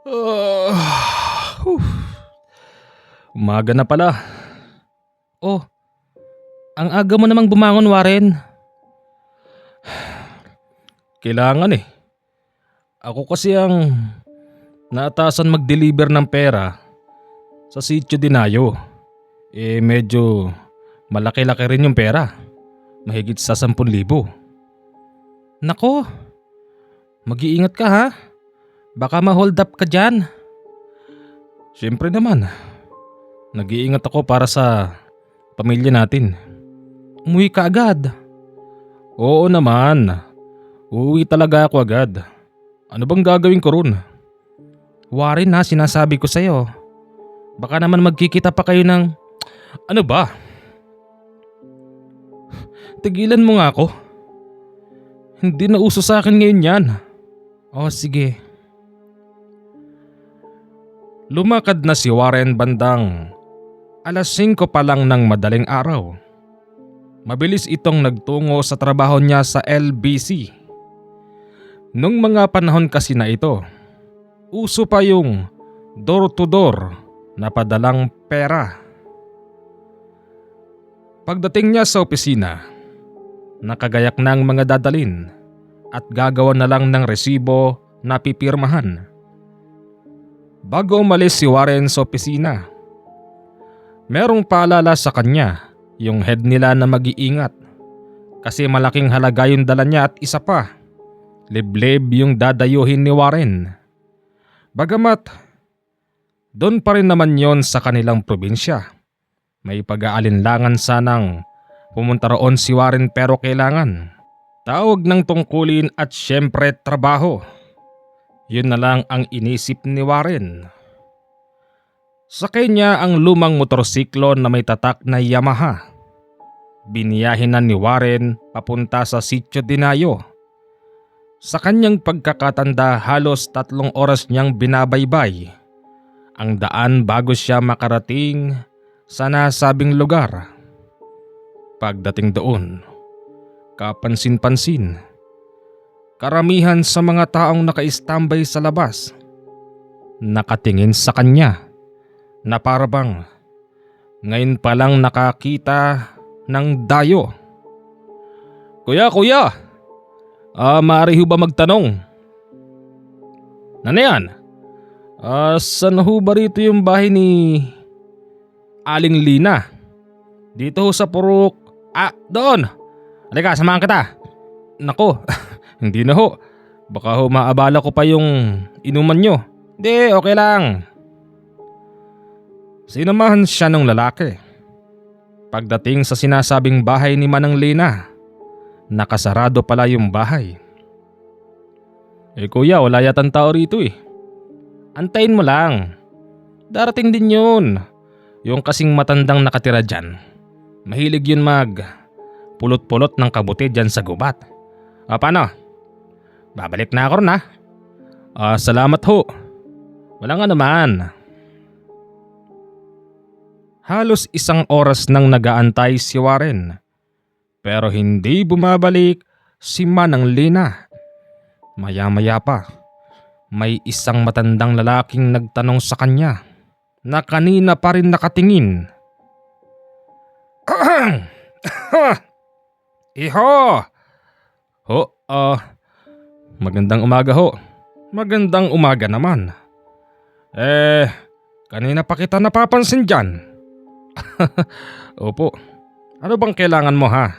Ah, whew. Umaga na pala. Oh, ang aga mo namang bumangon, Warren. Kailangan eh. Ako kasi ang naatasan mag-deliver ng pera sa Sitio Dinayo. Medyo malaki-laki rin yung pera. Mahigit sa 10,000. Nako, mag-iingat ka ha. Baka ma-hold up ka dyan. Siyempre naman, nag-iingat ako para sa pamilya natin. Umuwi ka agad. Oo naman, uuwi talaga ako agad. Ano bang gagawin ko ron? Warren ha, sinasabi ko sa'yo. Baka naman magkikita pa kayo ng... Ano ba? Tigilan mo nga ako. Hindi na uso sa akin ngayon yan. Oh sige. Lumakad na si Warren bandang 5:00 pa lang ng madaling araw. Mabilis itong nagtungo sa trabaho niya sa LBC. Nung mga panahon kasi na ito, uso pa yung door-to-door na padalang pera. Pagdating niya sa opisina, nakagayak na ang mga dadalin at gagawa na lang ng resibo na pipirmahan. Bago umalis si Warren sa opisina, merong paalala sa kanya yung head nila na mag-iingat kasi malaking halaga yung dala niya at isa pa, liblib yung dadayuhin ni Warren. Bagamat doon pa rin naman yon sa kanilang probinsya, may pag-aalinlangan sanang pumunta roon si Warren pero kailangan tawag ng tungkulin at syempre trabaho. Yun na lang ang inisip ni Warren. Sakay niya ang lumang motorsiklo na may tatak na Yamaha. Biniyahin na ni Warren papunta sa Sitio Dinayo. Sa kanyang pagkakatanda, halos 3 oras niyang binabaybay ang daan bago siya makarating sa nasabing lugar. Pagdating doon, kapansin-pansin, karamihan sa mga taong naka-istambay sa labas nakatingin sa kanya na parabang ngayon pa lang nakakita ng dayo. Kuya! Maaari ho ba magtanong? Ano yan? Saan ho ba rito yung bahay ni Aling Lina? Dito ho sa Purok. Doon! Halika, samahan kita. Nako, hindi na ho. Baka ho maabala ko pa yung inuman nyo. Hindi, okay lang. Sinamahan siya ng lalaki. Pagdating sa sinasabing bahay ni Manang Lina, nakasarado pala yung bahay. Kuya, wala yatang tao rito eh. Antayin mo lang. Darating din yun. Yung kasing matandang nakatira dyan. Mahilig yun pulot-pulot ng kabuti dyan sa gubat. Paano? Babalik na ako ron ha. Salamat ho. Walang anuman. Halos 1 oras nang nagaantay si Warren. Pero hindi bumabalik si Manang Lina. Maya-maya pa, may isang matandang lalaking nagtanong sa kanya na kanina pa rin nakatingin. Iho! Ho, magandang umaga ho. Magandang umaga naman. Kanina pa kita napapansin dyan. Opo. Ano bang kailangan mo ha?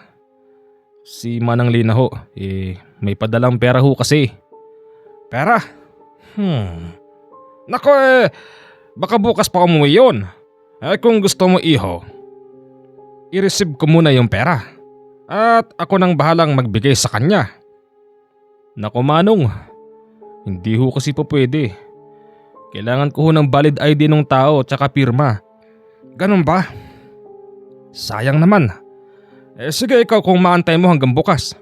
Si Manang Lina ho, may padalang pera ho kasi. Pera? Nako baka bukas pa umuwi yun. Kung gusto mo iho, i-receive ko muna yung pera. At ako nang bahalang magbigay sa kanya. Nako Manong, hindi ho kasi po pwede. Kailangan ko ho ng valid ID ng tao tsaka pirma. Ganun ba? Sayang naman. Sige ikaw kung maantay mo hanggang bukas.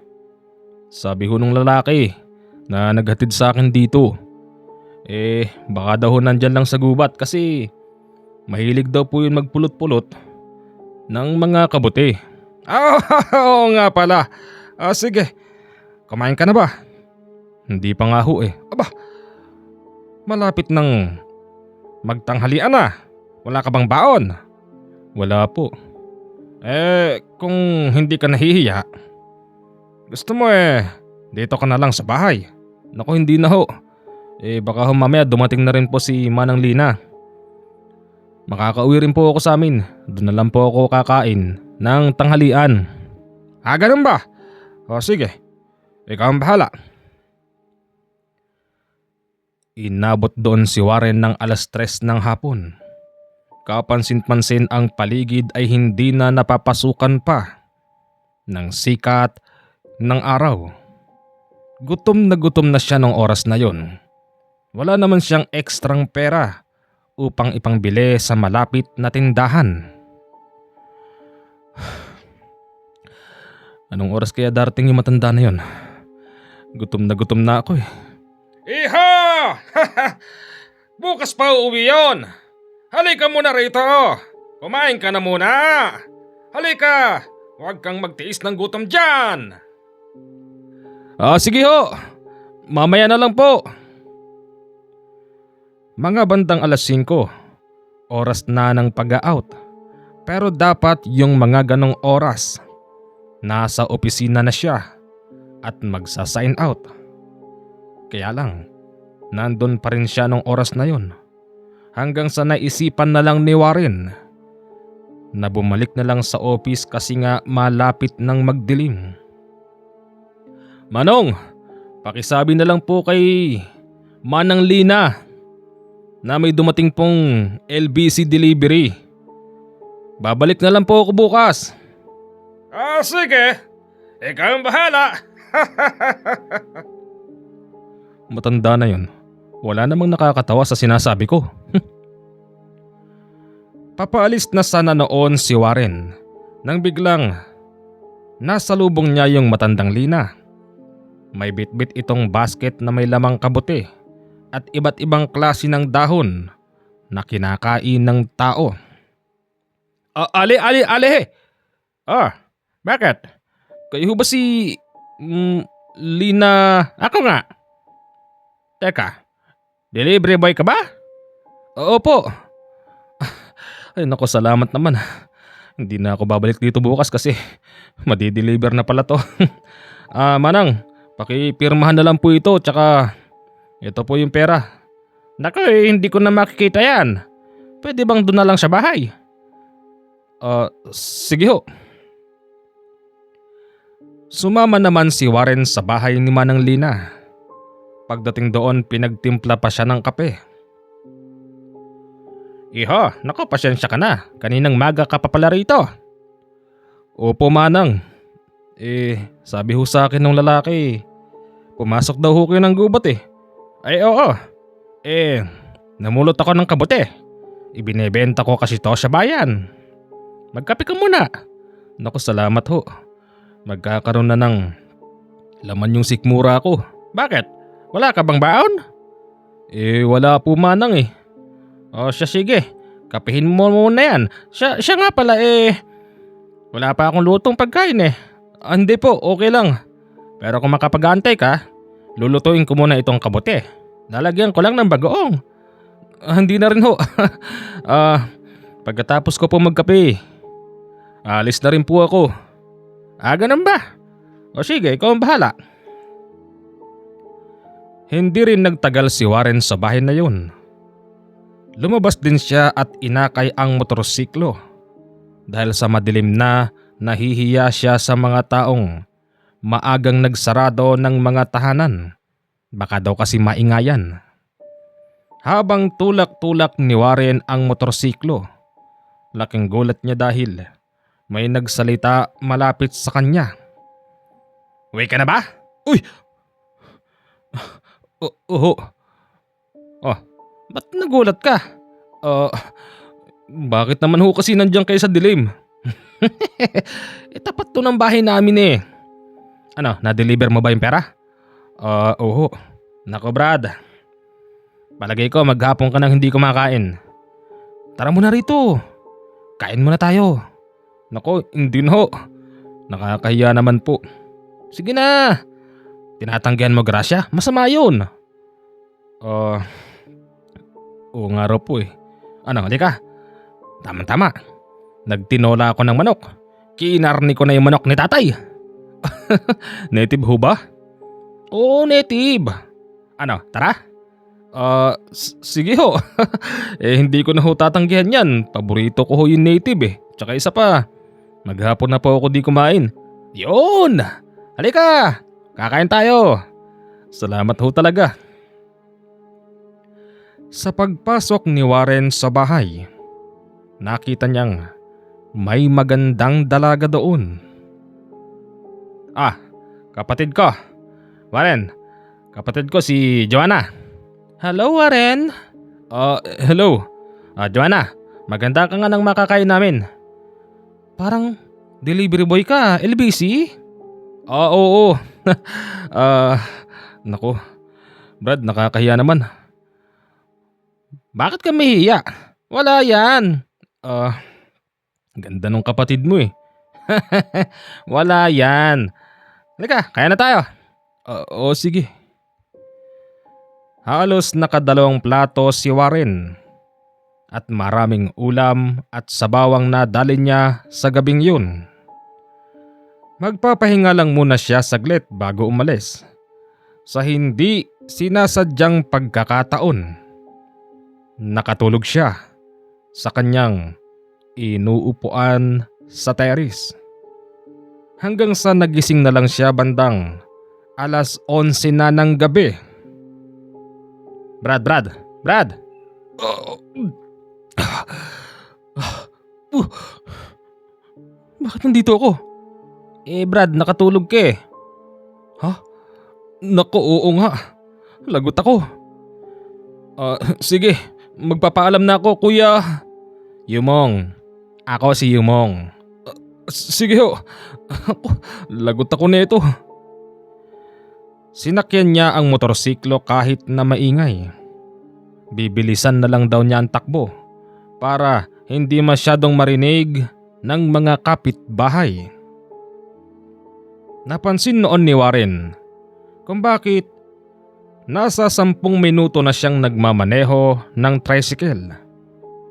Sabi ho nung lalaki na naghatid sa akin dito. Baka daw ho nandyan lang sa gubat kasi mahilig daw po yun magpulot-pulot ng mga kabuti. Oo nga pala. Sige, kumain ka na ba? Hindi pa nga ho. Aba, Malapit ng magtanghalian na. Wala ka bang baon? Wala po. Kung hindi ka nahihiya, gusto mo dito ka na lang sa bahay. Naku, hindi na ho. Baka mamaya dumating na rin po si Manang Lina. Makakauwi rin po ako sa amin. Doon na lang po ako kakain ng tanghalian. Ganun ba? O sige, ikaw ang bahala. Inabot doon si Warren ng 3:00 ng hapon. Kapansin-pansin ang paligid ay hindi na napapasukan pa ng sikat ng araw. Gutom na siya nung oras na yon. Wala naman siyang ekstrang pera upang ipangbili sa malapit na tindahan. Anong oras kaya darating yung matanda na yon? Gutom na ako eh. Iha! Bukas pa uuwi yon. Halika muna rito. Kumain ka na muna. Halika, huwag kang magtiis ng gutom dyan. Sige ho. Mamaya na lang po. Mga bandang 5:00, oras na ng pag-out. Pero dapat yung mga ganong oras, nasa opisina na siya at magsa-sign out. Kaya lang, nandun pa rin siya nung oras na yon. Hanggang sa naisipan na lang ni Warren na bumalik na lang sa office kasi nga malapit ng magdilim. Manong, pakisabi na lang po kay Manang Lina na may dumating pong LBC delivery. Babalik na lang po ako bukas. Sige. Ikaw ang bahala. Matanda na yun. Wala namang nakakatawa sa sinasabi ko. Papaalis na sana noon si Warren nang biglang nasalubong niya yung matandang Lina. May bitbit itong basket na may lamang kabote at iba't ibang klase ng dahon na kinakain ng tao. Ali! Bakit? Kayo ba si Lina? Ako nga. Teka, delivery boy ka ba? Opo. Ay naku, salamat naman. Hindi na ako babalik dito bukas kasi madideliver na pala to. Manang, pakipirmahan na lang po ito tsaka ito po yung pera. Naku, hindi ko na makikita yan. Pwede bang doon na lang sa bahay? Sige ho. Sumama naman si Warren sa bahay ni Manang Lina. Pagdating doon, pinagtimpla pa siya ng kape. Iho, naku, pasyensya ka na. Kaninang maga ka pa pala rito. Opo, Manang. Sabi ho sa akin ng lalaki, pumasok daw ho kayo ng gubat eh. Ay oo. Namulot ako ng kabote. Ibinebenta ko kasi to sa bayan. Magkape ka muna. Naku, salamat ho. Magkakaroon na ng laman yung sikmura ko. Bakit? Wala ka bang baon? Wala po, Manang eh. Siya sige. Kapihin mo muna yan. Siya nga pala wala pa akong lutong pagkain eh. Hindi po, okay lang. Pero kung makapag-aantay ka, lulutuin ko muna itong kabote. Lalagyan ko lang ng bagoong. Hindi na rin ho. Pagkatapos ko po magkape, alis na rin po ako. Ganun ba? Sige, ikaw ang bahala. Hindi rin nagtagal si Warren sa bahay na yun. Lumabas din siya at inakay ang motorsiklo. Dahil sa madilim na, nahihiya siya sa mga taong maagang nagsarado ng mga tahanan. Baka daw kasi maingayan. Habang tulak-tulak ni Warren ang motorsiklo, laking gulat niya dahil may nagsalita malapit sa kanya. Uwi ka na ba? Uy! Oo. Ba't nagulat ka? Bakit naman ho kasi nandiyan kayo sa dilim? Tapat to ng bahay namin eh. Na-deliver mo ba yung pera? Oo. Nako Brad, palagay ko maghapon ka nang hindi kumakain. Tara muna rito. Kain muna tayo. Nako, hindi na ho. Nakakahiya naman po. Sige na. Tinatanggihan mo grasya? Masama yun. Oo nga raw po eh. Ano, halika. Tama-tama. Nagtinola ako ng manok. Kinarni ko na yung manok ni tatay. Native ho ba? Oo, native. Ano, tara? Sige ho. Hindi ko na ho tatanggihan yan. Paborito ko ho yung native eh. Tsaka isa pa, maghapon na po ako di kumain. Yun! Halika! Kakain tayo. Salamat ho talaga. Sa pagpasok ni Warren sa bahay, nakita niyang may magandang dalaga doon. Kapatid ko. Warren, kapatid ko si Joanna. Hello, Warren. Hello. Joanna, maganda ka nga ng makakain namin. Parang delivery boy ka, LBC? Oo. Naku, Brad, nakakahiya naman. Bakit ka mahihiya? Wala yan. Ganda nung kapatid mo eh. Wala yan. Halika, kaya na tayo. Sige. Halos nakadalawang plato si Warren at maraming ulam at sabawang nadali niya sa gabing yun. Magpapahinga lang muna siya saglit bago umalis. Sa hindi sinasadyang pagkakataon, nakatulog siya sa kanyang inuupuan sa terrace. Hanggang sa nagising na lang siya bandang 11:00 na ng gabi. Brad. Bakit nandito ako? Brad, nakatulog ka eh. Ha? Naku, oo nga. Lagot ako. Sige, magpapaalam na ako, kuya. Yumong. Ako si Yumong. Sige ho. Lagot ako nito. Sinakyan niya ang motorsiklo kahit na maingay. Bibilisan na lang daw niya ang takbo para hindi masyadong marinig ng mga kapitbahay. Napansin noon ni Warren kung bakit nasa 10 minuto na siyang nagmamaneho ng tricycle.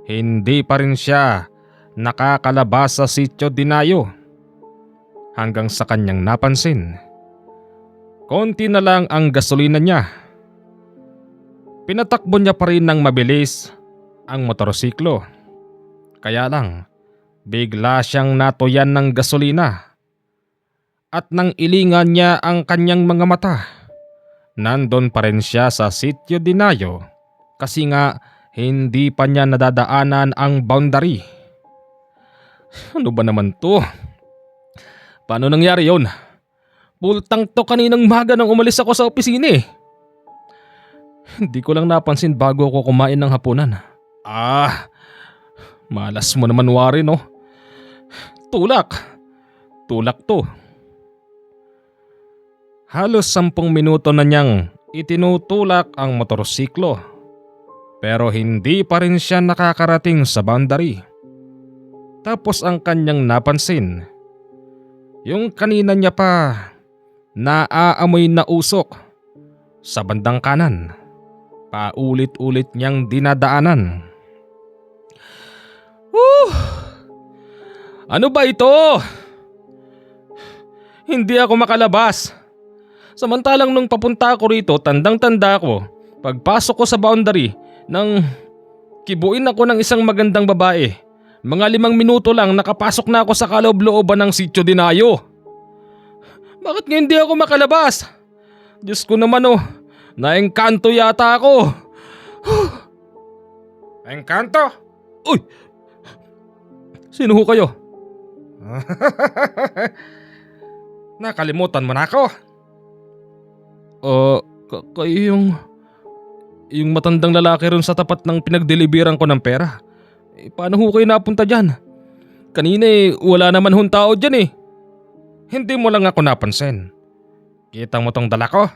Hindi pa rin siya nakakalabas sa Sitio Dinayo. Hanggang sa kanyang napansin, konti na lang ang gasolina niya. Pinatakbo niya pa rin ng mabilis ang motorsiklo. Kaya lang, bigla siyang natuyan ng gasolina. At nang ilingan niya ang kanyang mga mata, nandun pa rin siya sa Sitio Dinayo kasi nga hindi pa niya nadadaanan ang boundary. Ano ba naman to? Paano nangyari yon? Pultang to kaninang maga nang umalis ako sa opisina eh. Hindi ko lang napansin bago ako kumain ng hapunan. Malas mo naman, Warren, no? Tulak to. Halos 10 minuto na niyang itinutulak ang motorsiklo. Pero hindi pa rin siya nakakarating sa boundary. Tapos ang kanyang napansin, yung kanina niya pa naaamoy na usok sa bandang kanan. Paulit-ulit niyang dinadaanan. Ano ba ito? Hindi ako makalabas. Samantalang nung papunta ako rito, tandang-tanda ko, pagpasok ko sa boundary nang kibuin ako ng isang magandang babae. Mga 5 minuto lang nakapasok na ako sa kaloob-looban ng Sitio Dinayo. Bakit nga hindi ako makalabas? Diyos ko naman naengkanto yata ako. Engkanto? Uy! Sino ho kayo? Nakalimutan mo na ako. Kayo yung matandang lalaki ron sa tapat ng pinagdeliveran ko ng pera. Paano ho kayo napunta dyan? Kanina wala naman hong tao dyan eh. Hindi mo lang ako napansin. Kita mo tong dala ko?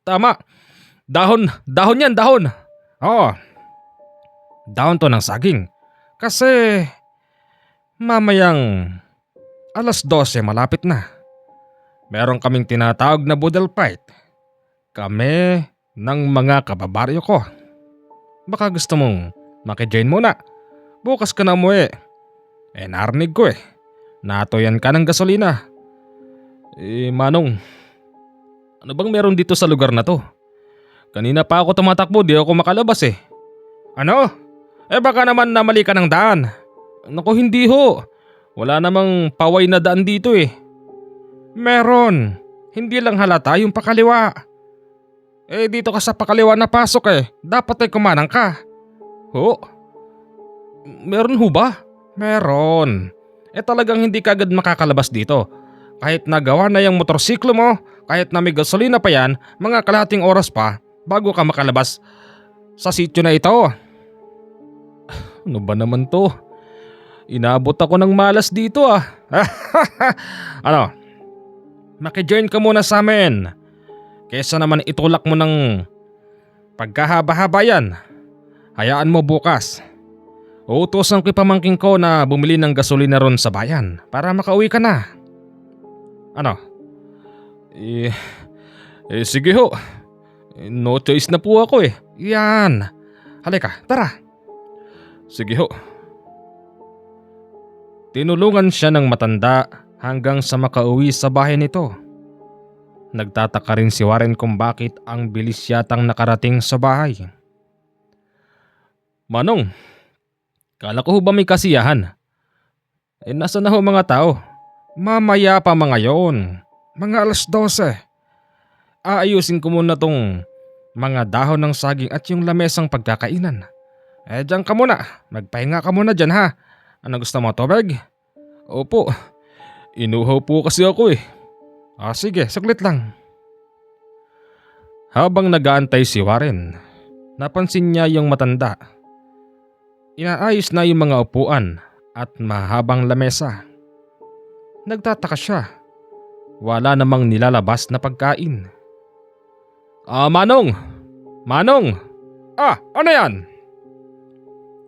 Tama. Dahon yan, dahon. Oo. Dahon to ng saging. Kasi mamayang 12:00 malapit na. Meron kaming tinatawag na budal fight. Kami, ng mga kababaryo ko. Baka gusto mong makijoin muna. Bukas ka na umuwi. Narinig ko natoyan ka ng gasolina. Manong, ano bang meron dito sa lugar na to? Kanina pa ako tumatakbo, di ako makalabas Ano? Baka naman namali ka ng daan. Naku, hindi ho. Wala namang paway na daan dito Meron. Hindi lang halata yung pakaliwa. Dito ka sa pakaliwa na pasok Dapat kumanang ka. Ho? Meron ho ba? Meron. Talagang hindi ka agad makakalabas dito. Kahit nagawa na yung motorsiklo mo, kahit na may gasolina pa yan, mga kalahating oras pa bago ka makalabas sa sityo na ito. Ano ba naman to? Inabot ako ng malas dito Ano? Makijoin ka muna sa amin. Kesa naman itulak mo ng pagkahaba-haba yan. Hayaan mo bukas. Uutusan ko pamangkin ko na bumili ng gasolina ron sa bayan para makauwi ka na. Ano? Sige ho. No choice na po ako Yan. Halika, tara. Sige ho. Tinulungan siya ng matanda hanggang sa makauwi sa bahay nito. Nagtataka rin si Warren kung bakit ang bilis yatang nakarating sa bahay. Manong, kala ko ba may kasiyahan? Nasa na ho mga tao? Mamaya pa mga yon. Mga 12:00. Aayusin ko muna tong mga dahon ng saging at yung lamesang pagkakainan. Diyan ka muna. Magpahinga ka muna dyan ha. Ano gusto mo, tubig? Opo. Inuhaw po kasi ako sige, saglit lang. Habang nag-aantay si Warren, napansin niya yung matanda. Inaayos na yung mga upuan at mahabang lamesa. Nagtataka siya. Wala namang nilalabas na pagkain. Manong! Manong! Ano yan?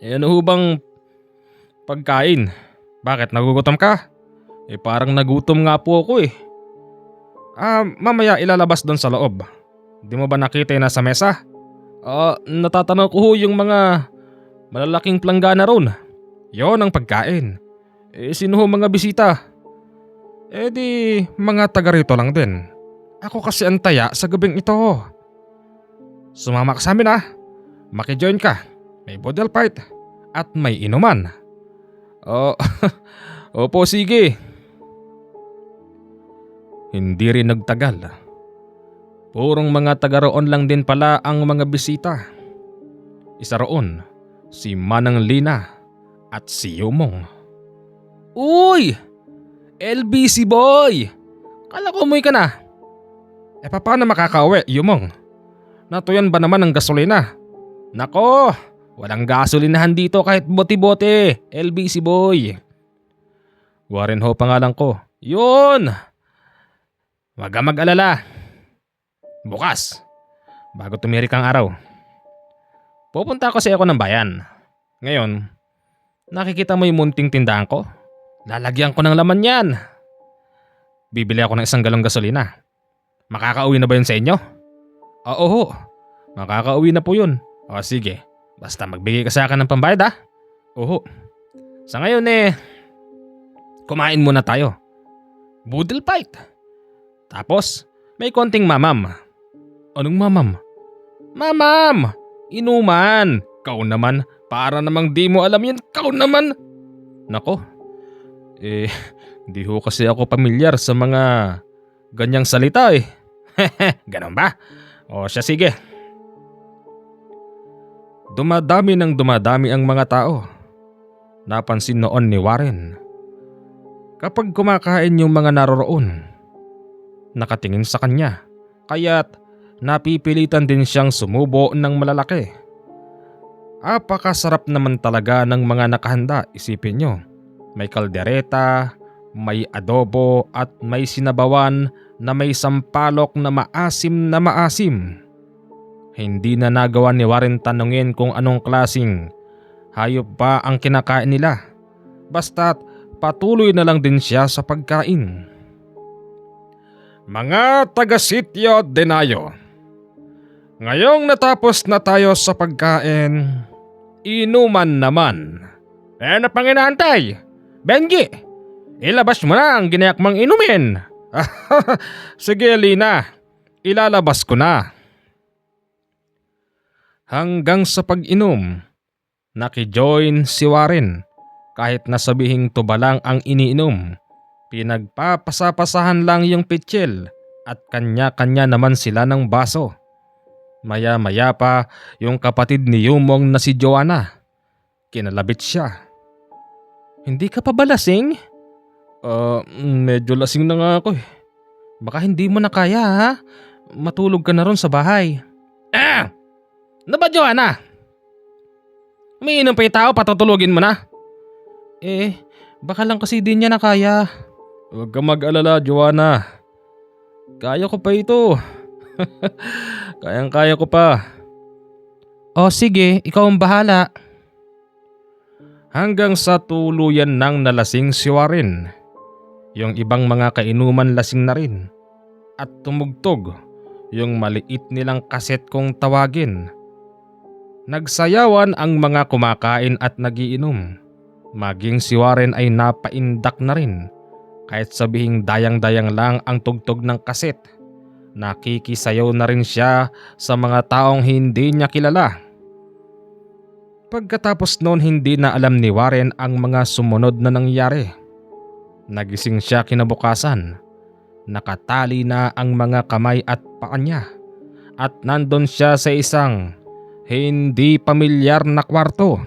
Ano ho bang pagkain? Bakit, nagugutom ka? Parang nagutom nga po ako mamaya ilalabas doon sa loob. Di mo ba nakita na sa mesa? Natatanaw ko ho yung mga malalaking planggana ron. Yon ang pagkain. Sino ho mga bisita? Di mga taga rito lang din. Ako kasi ang taya sa gabing ito. Sumama ka sa amin Makijoin ka. May bodel fight at may inuman. Opo, sige. Hindi rin nagtagal. Purong mga taga roon lang din pala ang mga bisita. Isa roon, si Manang Lina at si Yumong. Uy! LBC boy! Kala ko umuwi ka na. Paano makakauwi, Yumong? Natuyan ba naman ang gasolina? Nako, walang gasolinahan dito kahit bote-bote, LBC boy. Warren ho pangalan ko. Yun! Wag kang mag-alala. Bukas, bago tumirik ang araw, pupunta kasi ako ng bayan. Ngayon, nakikita mo yung munting tindahan ko? Lalagyan ko ng laman yan. Bibili ako ng 1 galong gasolina. Makakauwi na ba yun sa inyo? Oo ho, makakauwi na po yun. Sige, basta magbigay ka sa akin ng pambayad Oo. Sa ngayon kumain muna tayo. Boodle fight. Tapos, may konting mamam. Anong mamam? Mamam! Inuman! Kau naman, para namang di mo alam yan, kau naman! Nako, di ho kasi ako pamilyar sa mga ganyang salita Ganon ba? Siya sige. Dumadami ng dumadami ang mga tao. Napansin noon ni Warren. Kapag kumakain yung mga naroroon, nakatingin sa kanya, kaya't napipilitan din siyang sumubo ng malalaki. Apakasarap naman talaga ng mga nakahanda, isipin nyo. May kaldereta, may adobo at may sinabawan na may sampalok na maasim na maasim. Hindi na nagawa ni Warren tanungin kung anong klasing hayop ba ang kinakain nila. Basta't patuloy na lang din siya sa pagkain. Mga taga-sitio Denayo, Ngayong natapos na tayo sa pagkain, inuman naman. Na pang inaantay? Benji, ilabas mo na ang ginayak mong inumin. Sige Lina, ilalabas ko na. Hanggang sa pag-inom, nakijoin si Warren kahit nasabihing tuba lang ang iniinom. Pinagpapasapasahan lang yung pitsil at kanya-kanya naman sila ng baso. Maya-maya pa yung kapatid ni Yumong na si Joanna. Kinalabit siya. Hindi ka pa ba lasing? Medyo lasing na nga ako eh. Baka hindi mo na kaya ha? Matulog ka na ron sa bahay. Ano ba Joanna? Umiinom pa yung tao, patutulogin mo na? Baka lang kasi di niya na kaya. Huwag ka mag-alala Joanna. Kaya ko pa ito. Kayang-kaya ko pa. O sige, ikaw ang bahala. Hanggang sa tuluyan nang nalasing si Warren. Yung ibang mga kainuman lasing na rin. At tumugtog yung maliit nilang kaset kong tawagin. Nagsayawan ang mga kumakain at nagiinom. Maging si Warren ay napaindak na rin. Kahit sabihing dayang-dayang lang ang tugtog ng kaset. Nakikisayaw na rin siya sa mga taong hindi niya kilala. Pagkatapos noon hindi na alam ni Warren ang mga sumunod na nangyari. Nagising siya kinabukasan. Nakatali na ang mga kamay at paa niya. At nandun siya sa isang hindi pamilyar na kwarto.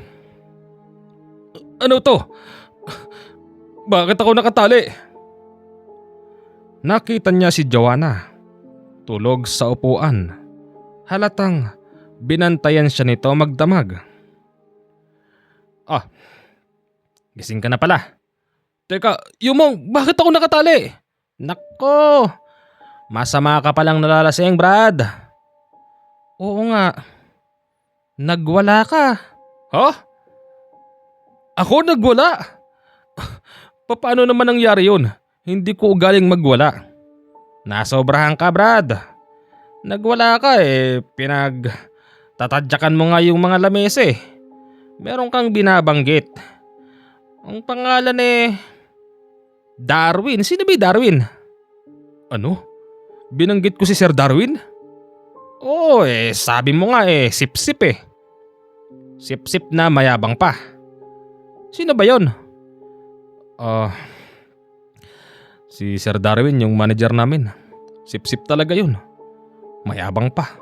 Ano to? Bakit ako nakatali? Nakita niya si Joanna. Tulog sa upuan. Halatang binantayan siya nito magdamag. Gising ka na pala. Teka, Yumong, bakit ako nakatali? Nako, masama ka palang nalalasing Brad. Oo nga, nagwala ka. Ako nagwala? Paano naman nangyari yun? Hindi ko ugaling magwala. Nasobrahan ka Brad. Nagwala ka pinagtatadyakan mo nga yung mga lamesa eh. Meron kang binabanggit. Ang pangalan Darwin. Sino ba Darwin? Ano? Binanggit ko si Sir Darwin? Oo sabi mo nga sip-sip eh. Sip-sip na mayabang pa. Sino ba yon? Si Sir Darwin yung manager namin. Sip-sip talaga yun. Mayabang pa.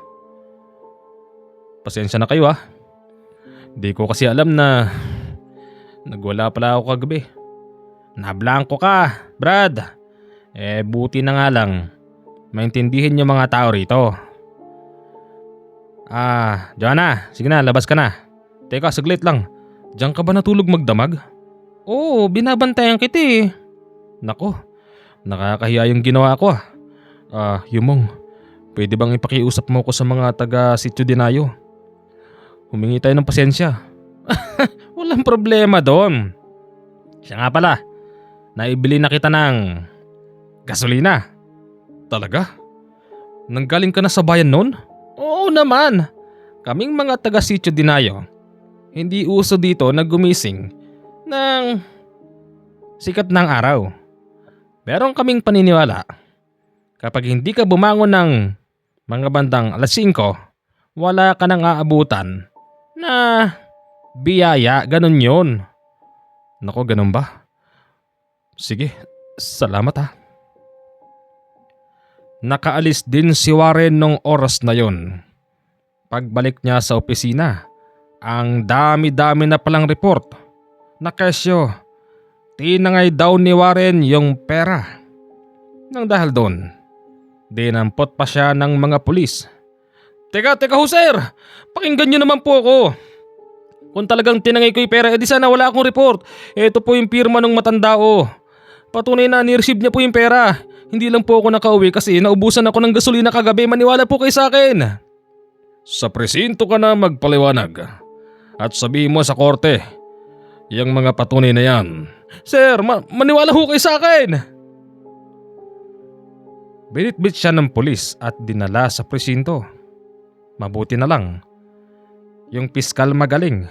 Pasensya na kayo Di ko kasi alam na nagwala pala ako kagabi. Nablangko ka, Brad. Buti na nga lang maintindihin yung mga tao rito. Joanna, sige na, labas ka na. Teka, saglit lang. Diyan ka ba natulog magdamag? Oo, binabantayan kita Nako, nakakahiya yung ginawa ko Yumong, pwede bang ipakiusap mo ko sa mga taga Sitio Dinayo? Humingi tayo ng pasensya. Walang problema doon. Siya nga pala, naibili na kita ng gasolina. Talaga? Nanggaling ka na sa bayan noon? Oo naman. Kaming mga taga Sitio Dinayo, hindi uso dito na gumising ng sikat ng araw. Meron kaming paniniwala. Kapag hindi ka bumangon ng mga bandang alas 5, wala ka nang aabutan na biyaya, ganun yun. Nako, ganun ba? Sige, salamat Nakaalis din si Warren nung oras na yon. Pagbalik niya sa opisina, ang dami-dami na palang report na kesyo. Tinangay daw ni Warren yung pera. Nang dahil doon, dinampot pa siya ng mga pulis. Teka ho sir, pakinggan niyo naman po ako. Kung talagang tinangay ko yung pera, edi sana wala akong report. Ito po yung pirma ng matanda Patunay na ni-receive niya po yung pera. Hindi lang po ako nakauwi kasi naubusan ako ng gasolina kagabi. Maniwala po kayo sa akin. Sa presinto ka na magpaliwanag at sabihin mo sa korte yung mga patunay na yan. Sir, maniwala ho kayo sa akin. Binitbit siya ng pulis at dinala sa presinto. Mabuti na lang. Yung piskal magaling.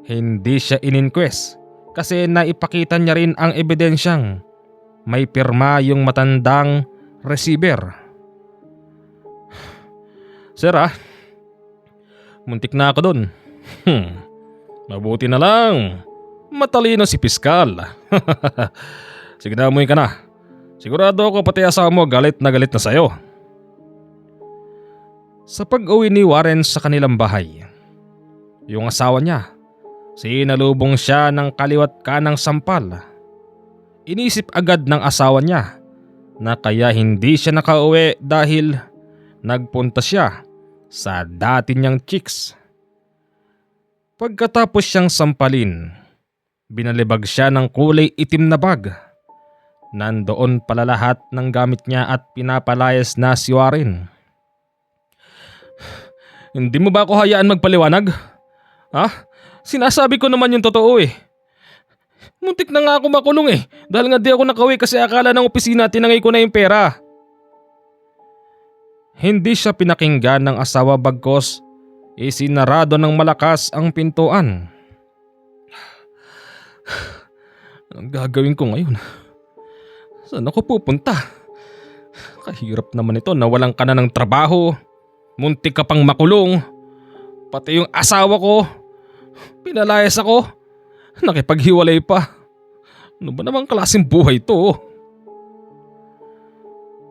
Hindi siya in-inquest kasi naipakita niya rin ang ebidensyang may pirma yung matandang receiver. Sir muntik na ako dun. Mabuti na lang. Matalino si piskal. Sige na, umuwi ka na. Sigurado ako pati asawa mo galit na sa'yo. Sa pag-uwi ni Warren sa kanilang bahay, yung asawa niya, sinalubong siya ng kaliwat kanang sampal. Inisip agad ng asawa niya na kaya hindi siya nakauwi dahil nagpunta siya sa dati niyang chicks. Pagkatapos siyang sampalin, binalibag siya ng kulay itim na bag. Nandoon pala lahat ng gamit niya at pinapalayas na si Warren. Hindi mo ba ako hayaan magpaliwanag? Sinasabi ko naman yung totoo eh. Muntik na nga ako makulong dahil nga di ako nakauwi kasi akala ng opisina tinangay ko na yung pera. Hindi siya pinakinggan ng asawa bagkos isinarado ng malakas ang pintuan. Anong gagawin ko ngayon? Saan ako pupunta? Kahirap naman ito na walang ka na ng trabaho. Muntik ka pang makulong. Pati yung asawa ko pinalayas ako. Nakipaghiwalay pa. Ano ba namang klaseng buhay to?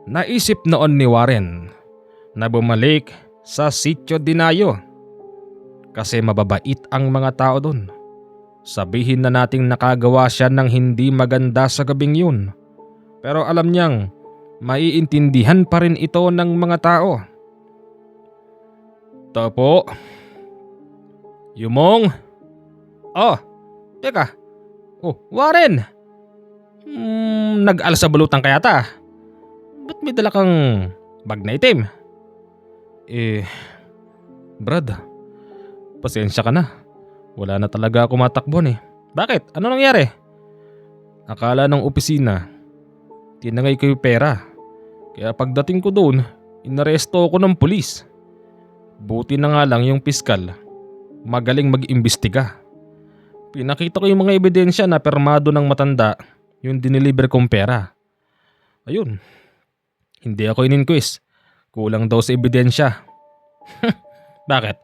Naisip noon ni Warren na bumalik sa Sitio Dinayo kasi mababait ang mga tao doon. Sabihin na nating nakagawa siya ng hindi maganda sa gabing yun, pero alam niyang maiintindihan pa rin ito ng mga tao. Tapo. Yumong. Teka. Warren. Nag-alsabalutan ka yata. Ba't may dala kang bag na itim? Brad, pasensya ka na. Wala na talaga ako matakbon Bakit? Ano nangyari? Akala ng opisina, tinangay ko yung pera. Kaya pagdating ko doon, inaresto ako ng pulis. Buti na nga lang yung piskal, magaling mag-imbestiga. Pinakita ko yung mga ebidensya na permado ng matanda yung diniliver kong pera. Ayun, hindi ako in-inquest. Kulang daw sa ebidensya. Bakit?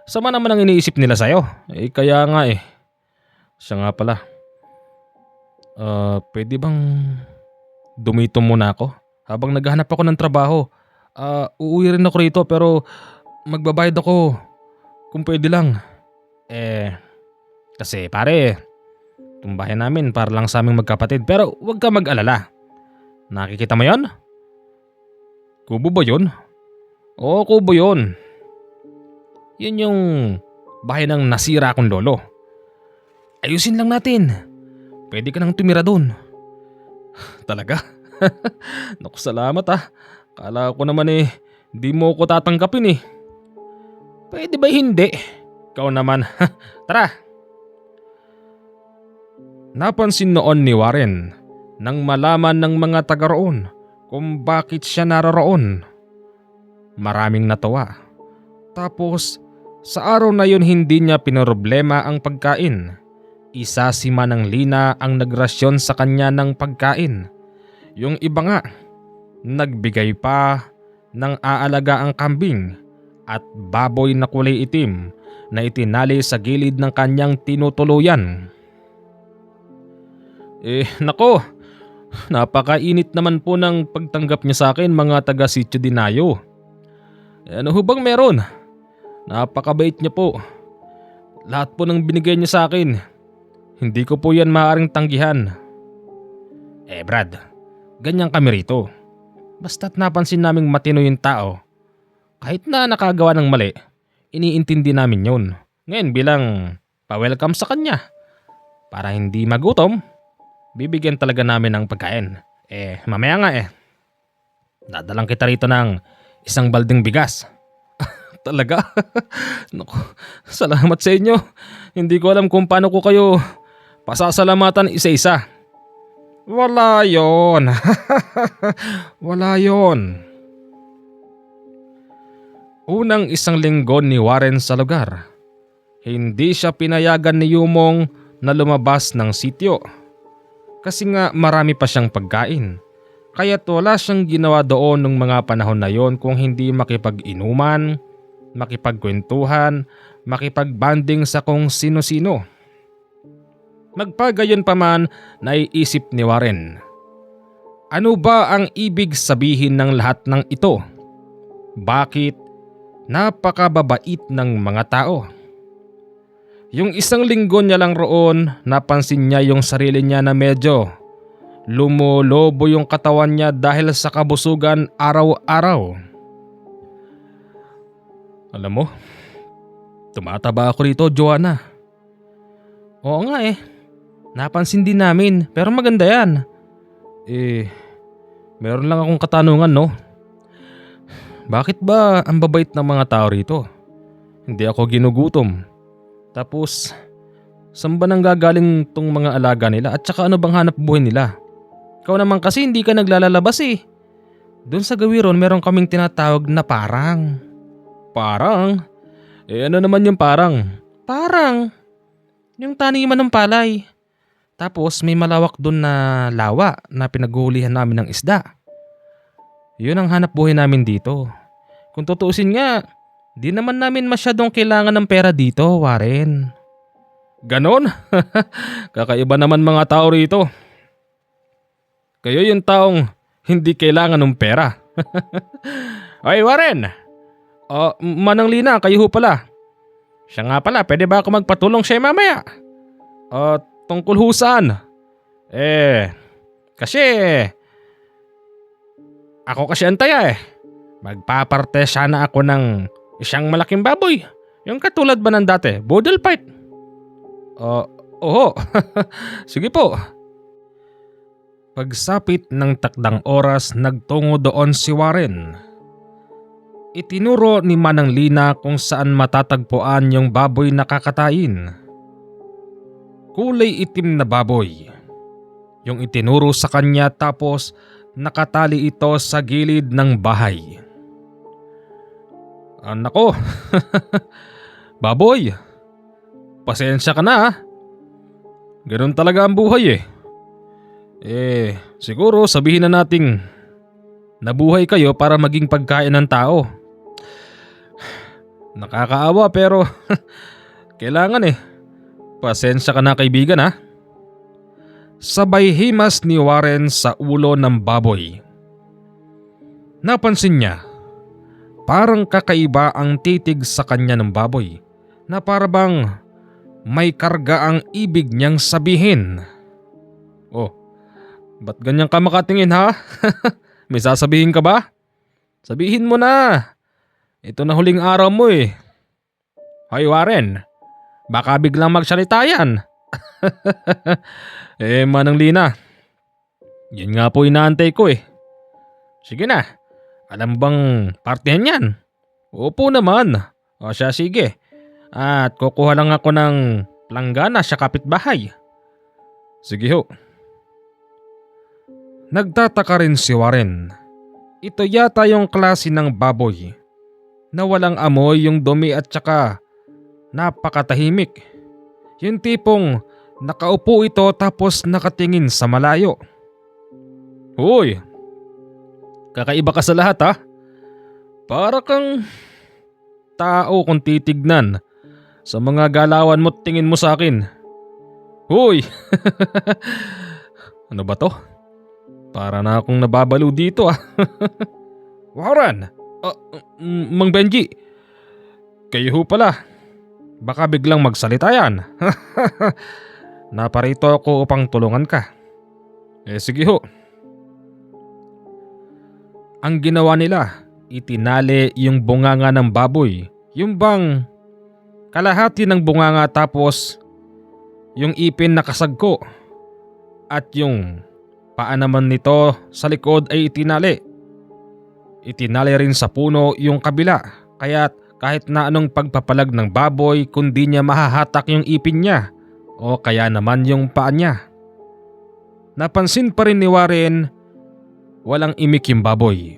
Sama naman ang iniisip nila sa'yo. Kaya nga Siya nga pala. Pwede bang dumito muna ako? Habang naghahanap ako ng trabaho. Uuwi rin ako rito pero magbabayad ako kung pwede lang. Kasi pare, itong bahay namin para lang sa aming magkapatid. Pero huwag ka mag-alala. Nakikita mo yon? Kubo ba yun? Oo, kubo yun. Yun yung bahay ng nasira akong lolo. Ayusin lang natin. Pwede ka nang tumira doon. Talaga? Naku, salamat Kala ko naman di mo ko tatanggapin Pwede ba hindi? Ikaw naman. Tara. Napansin noon ni Warren nang malaman ng mga taga roon kung bakit siya naroroon. Maraming natawa. Tapos sa araw na yun hindi niya pinoroblema ang pagkain. Isa si Manang Lina ang nagrasyon sa kanya ng pagkain. Yung iba nga, nagbigay pa ng aalaga ang kambing at baboy na kulay itim na itinali sa gilid ng kanyang tinutuluyan. Nako, napakainit naman po ng pagtanggap niya sa akin mga taga Sitio Dinayo. Ano ho bang meron? Napakabait niya po. Lahat po ng binigay niya sa akin, hindi ko po yan maaaring tanggihan. Brad, ganyan kami rito. Basta't napansin naming matino yung tao, kahit na nakagawa ng mali, iniintindi namin yun. Ngayon bilang pa-welcome sa kanya, para hindi magutom, bibigyan talaga namin ng pagkain. Mamaya nga dadalang kita rito ng isang balding bigas. Talaga? Naku, salamat sa inyo. Hindi ko alam kung paano ko kayo pasasalamatan isa-isa. Wala yon. Wala yon. Unang isang linggo ni Warren sa lugar. Hindi siya pinayagan ni Yumong na lumabas ng sityo. Kasi nga marami pa siyang pagkain. Kaya't wala siyang ginawa doon nung mga panahon na yon kung hindi makipag-inuman, makipagkwentuhan, makipagbanding sa kung sino-sino. Magpagayon pa man, naiisip ni Warren. Ano ba ang ibig sabihin ng lahat ng ito? Bakit napakababait ng mga tao? Yung isang linggo niya lang roon, napansin niya yung sarili niya na medyo lumolobo yung katawan niya dahil sa kabusugan araw-araw. Alam mo, tumataba ako rito, Joanna. Oo nga eh, napansin din namin, pero maganda yan. Meron lang akong katanungan, no? Bakit ba ang babait ng mga tao rito? Hindi ako ginugutom. Tapos, saan ba nang gagaling tong mga alaga nila at saka ano bang hanap buhay nila? Ikaw naman kasi hindi ka naglalalabas eh. Doon sa Gawiron meron kaming tinatawag na parang. Parang? Ano naman yung parang? Parang? Yung taniman ng palay. Tapos may malawak doon na lawa na pinaghuhulihan namin ng isda. Yun ang hanap buhay namin dito. Kung tutuusin nga, di naman namin masyadong kailangan ng pera dito, Warren. Ganon? Kakaiba naman mga tao rito. Kayo yung taong hindi kailangan ng pera. Ay, Warren! Manang Lina, kayo ho pala. Siya nga pala, pwede ba ako magpatulong siya mamaya? Tungkol ho saan? Kasi ako kasi antaya eh. Magpaparte sana ako ng isang malaking baboy. Yung katulad ba ng dati, budel fight? Oo. Sige po. Pagsapit ng takdang oras, nagtungo doon si Warren. Itinuro ni Manang Lina kung saan matatagpuan yung baboy na kakatain. Kulay itim na baboy. Yung itinuro sa kanya, tapos nakatali ito sa gilid ng bahay. Nako, baboy, pasensya ka na ha. Ganun talaga ang buhay eh. Siguro sabihin na nating nabuhay kayo para maging pagkain ng tao. Nakakaawa pero kailangan eh. Pasensya ka na kaibigan ha. Sabay himas ni Warren sa ulo ng baboy. Napansin niya, parang kakaiba ang titig sa kanya ng baboy na parabang may karga ang ibig niyang sabihin. Ba't ganyan ka makatingin ha? May sasabihin ka ba? Sabihin mo na. Ito na huling araw mo eh. Hoy Warren, baka biglang magsalita yan. Manang Lina, yun nga po inaantay ko eh. Sige na, alam bang partihan yan? Opo naman. O siya sige. At kukuha lang ako ng planggana sa kapitbahay. Sige ho. Nagtataka rin si Warren. Ito yata yung klase ng baboy na walang amoy yung dumi at saka napakatahimik. Yung tipong nakaupo ito tapos nakatingin sa malayo. Hoy, kakaiba ka sa lahat ha. Para kang tao kung titignan sa mga galawan mo, tingin mo sa akin. Hoy, ano ba to? Para na akong nababalo dito ah. Warren, Mang Benji, kayo ho pala. Baka biglang magsalita yan. Naparito ako upang tulungan ka. Sige ho. Ang ginawa nila, itinali yung bunganga ng baboy. Yung bang kalahati ng bunganga tapos yung ipin nakasagko. At yung paa naman nito sa likod ay itinali. Itinali rin sa puno yung kabila. Kaya't kahit na anong pagpapalag ng baboy, kundi niya mahahatak yung ipin niya o kaya naman yung paa niya. Napansin pa rin ni Warren, walang imik yung baboy.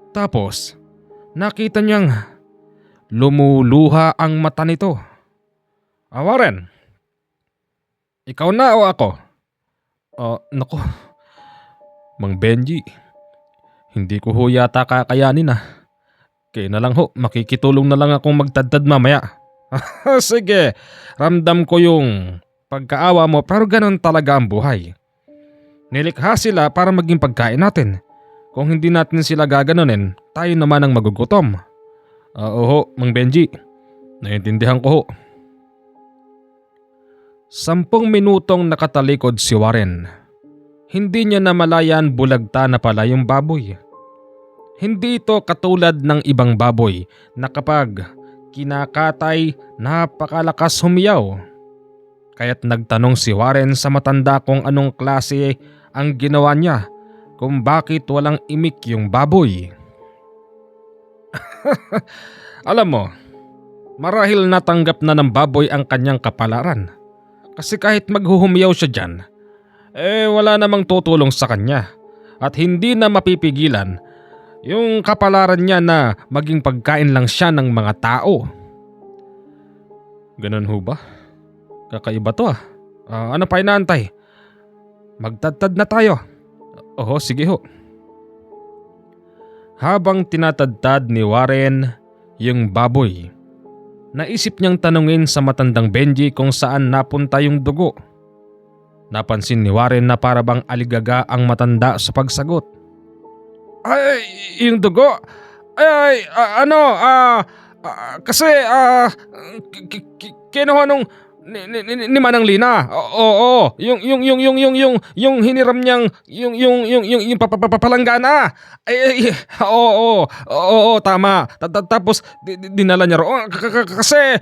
Tapos nakita niyang lumuluha ang mata nito. Warren, ikaw na o ako? Naku, Mang Benji, hindi ko ho yata kakayanin ah. Kaya na lang ho, makikitulong na lang akong magtadtad mamaya. Sige, ramdam ko yung pagkaawa mo pero ganun talaga ang buhay. Nilikha sila para maging pagkain natin. Kung hindi natin sila gaganunin, tayo naman ang magugutom. Oo, Mang Benji, naiintindihan ko ho. 10 minutong nakatalikod si Warren. Hindi niya namalayan bulagta na pala yung baboy. Hindi ito katulad ng ibang baboy na kapag kinakatay napakalakas humiyaw. Kaya't nagtanong si Warren sa matanda kung anong klase ang ginawa niya, kung bakit walang imik yung baboy. Alam mo, marahil natanggap na ng baboy ang kanyang kapalaran. Kasi kahit maghuhumiyaw siya dyan, wala namang tutulong sa kanya at hindi na mapipigilan yung kapalaran niya na maging pagkain lang siya ng mga tao. Ganun ho ba? Kakaiba to ah. Ano pa inaantay? Magtadtad na tayo. Oho, sige ho. Habang tinatadtad ni Warren yung baboy, naisip niyang tanungin sa matandang Benji kung saan napunta yung dugo. Napansin ni Warren na para bang aligaga ang matanda sa pagsagot. Ay, yung dugo? Kasi kinuha nung ni Manang Lina. Oo, yung hiniram niyang yung papalanggana. Oo, tama. Tapos dinala niya roon kasi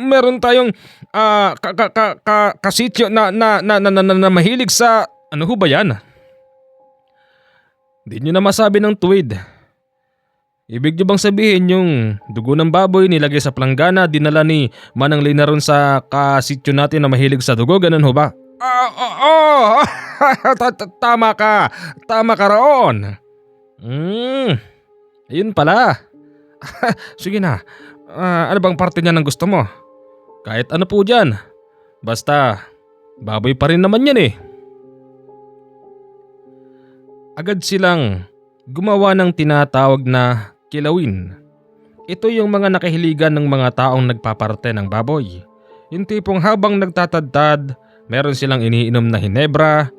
meron tayong kasityo na mahilig sa ano ho ba yan? Di nyo na masabi ng tuwid. Ibig nyo bang sabihin yung dugo ng baboy nilagay sa planggana dinala ni Manang Lina ron sa kasityo natin na mahilig sa dugo, ganun ho ba? Oo, tama ka. Tama ka roon. Ayun pala. Sige na, ano bang parte niya ng gusto mo? Kahit ano po dyan. Basta baboy pa rin naman yan eh. Agad silang gumawa ng tinatawag na kilawin. Ito yung mga nakahiligan ng mga taong nagpaparte ng baboy. Yung tipong habang nagtatadtad, meron silang iniinom na hinebra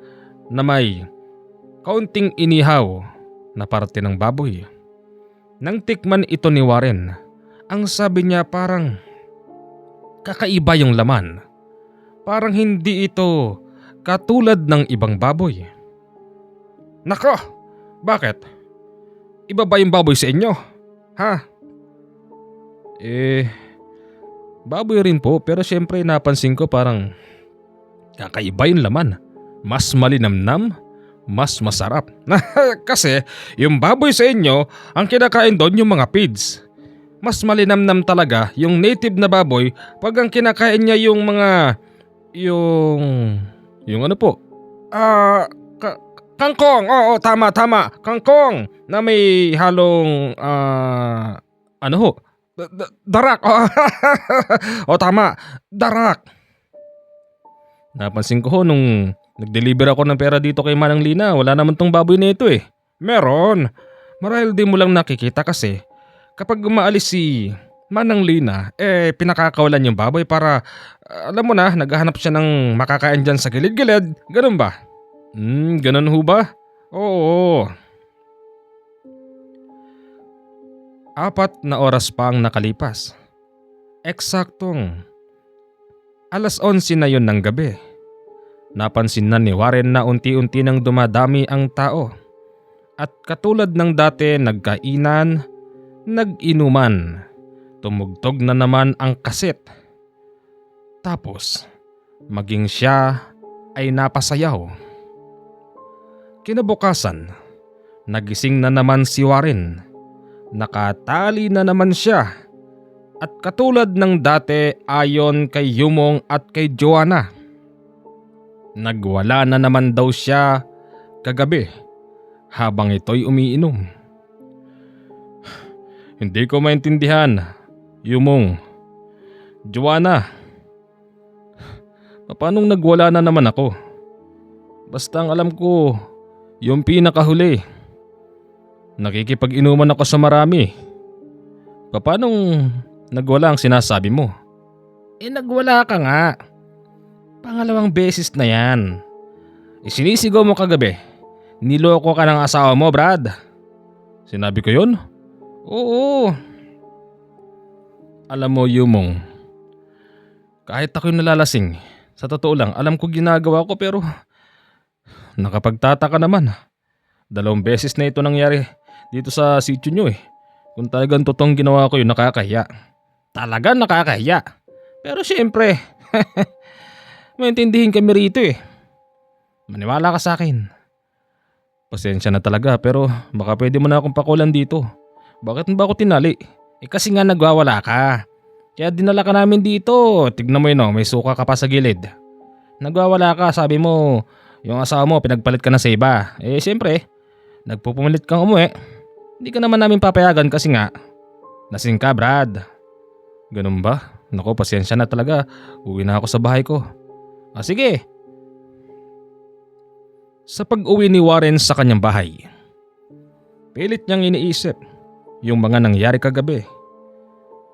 na may kaunting inihaw na parte ng baboy. Nang tikman ito ni Warren, ang sabi niya parang kakaiba yung laman. Parang hindi ito katulad ng ibang baboy. Nako, bakit? Iba ba yung baboy sa inyo? Ha? Baboy rin po pero syempre napansin ko parang kakaiba yung laman. Mas malinamnam, mas masarap. Kasi yung baboy sa inyo, ang kinakain doon yung mga pigs. Mas malinamnam talaga yung native na baboy pag ang kinakain niya yung mga yung ano po? Kangkong, oo, tama. Kangkong na may halong, ano ho? Darak. O tama, darak. Napansin ko ho nung nag-deliver ako ng pera dito kay Manang Lina, wala naman tong baboy na ito eh. Meron. Marahil di mo lang nakikita kasi kapag umaalis si Manang Lina, pinakakawalan yung baboy para, alam mo na, naghahanap siya ng makakain dyan sa gilid-gilid. Ganun ba? Ganun ho ba? Oo. 4 na oras pa ang nakalipas. Eksaktong 11:00 na yon ng gabi. Napansin na ni Warren na unti-unti nang dumadami ang tao. At katulad ng dati, nagkainan, nag-inuman, tumugtog na naman ang kaset. Tapos, maging siya ay napasayaw. Kinabukasan, nagising na naman si Warren. Nakatali na naman siya. At katulad ng dati ayon kay Yumong at kay Joanna, nagwala na naman daw siya kagabi habang ito'y umiinom. Hindi ko maintindihan Yumong, Joanna, paanong nagwala na naman ako? Basta ang alam ko, yung pinakahuli. Nakikipag-inuman ako sa marami. Paanong nagwala ang sinasabi mo? Nagwala ka nga. Pangalawang beses na yan. Sinisigaw mo kagabi. Niloko ka ng asawa mo, Brad. Sinabi ko yun? Oo. Alam mo, Yumong, kahit ako'y nalalasing, sa totoo lang, alam ko ginagawa ko pero nakapagtataka naman. 2 beses na ito nangyari dito sa sitio nyo eh. Kung talagang totoong ginawa ko yun, nakakahiya. Talagang nakakahiya. Pero syempre, maintindihin kami rito eh. Maniwala ka sa akin. Pasensya na talaga pero baka pwede mo na akong pakulan dito. Bakit mo ba ako tinali? Kasi nga nagwawala ka. Kaya dinala ka namin dito. Tignan mo yun, may suka ka pa sa gilid. Nagwawala ka, sabi mo, yung asawa mo pinagpalit ka na sa iba. Siyempre, nagpupumilit kang umuwi. Hindi ka naman namin papayagan kasi nga lasing ka, Brad. Ganun ba? Naku, pasensya na talaga. Uwi na ako sa bahay ko. Sige. Sa pag-uwi ni Warren sa kanyang bahay, pilit niyang iniisip yung mga nangyari kagabi.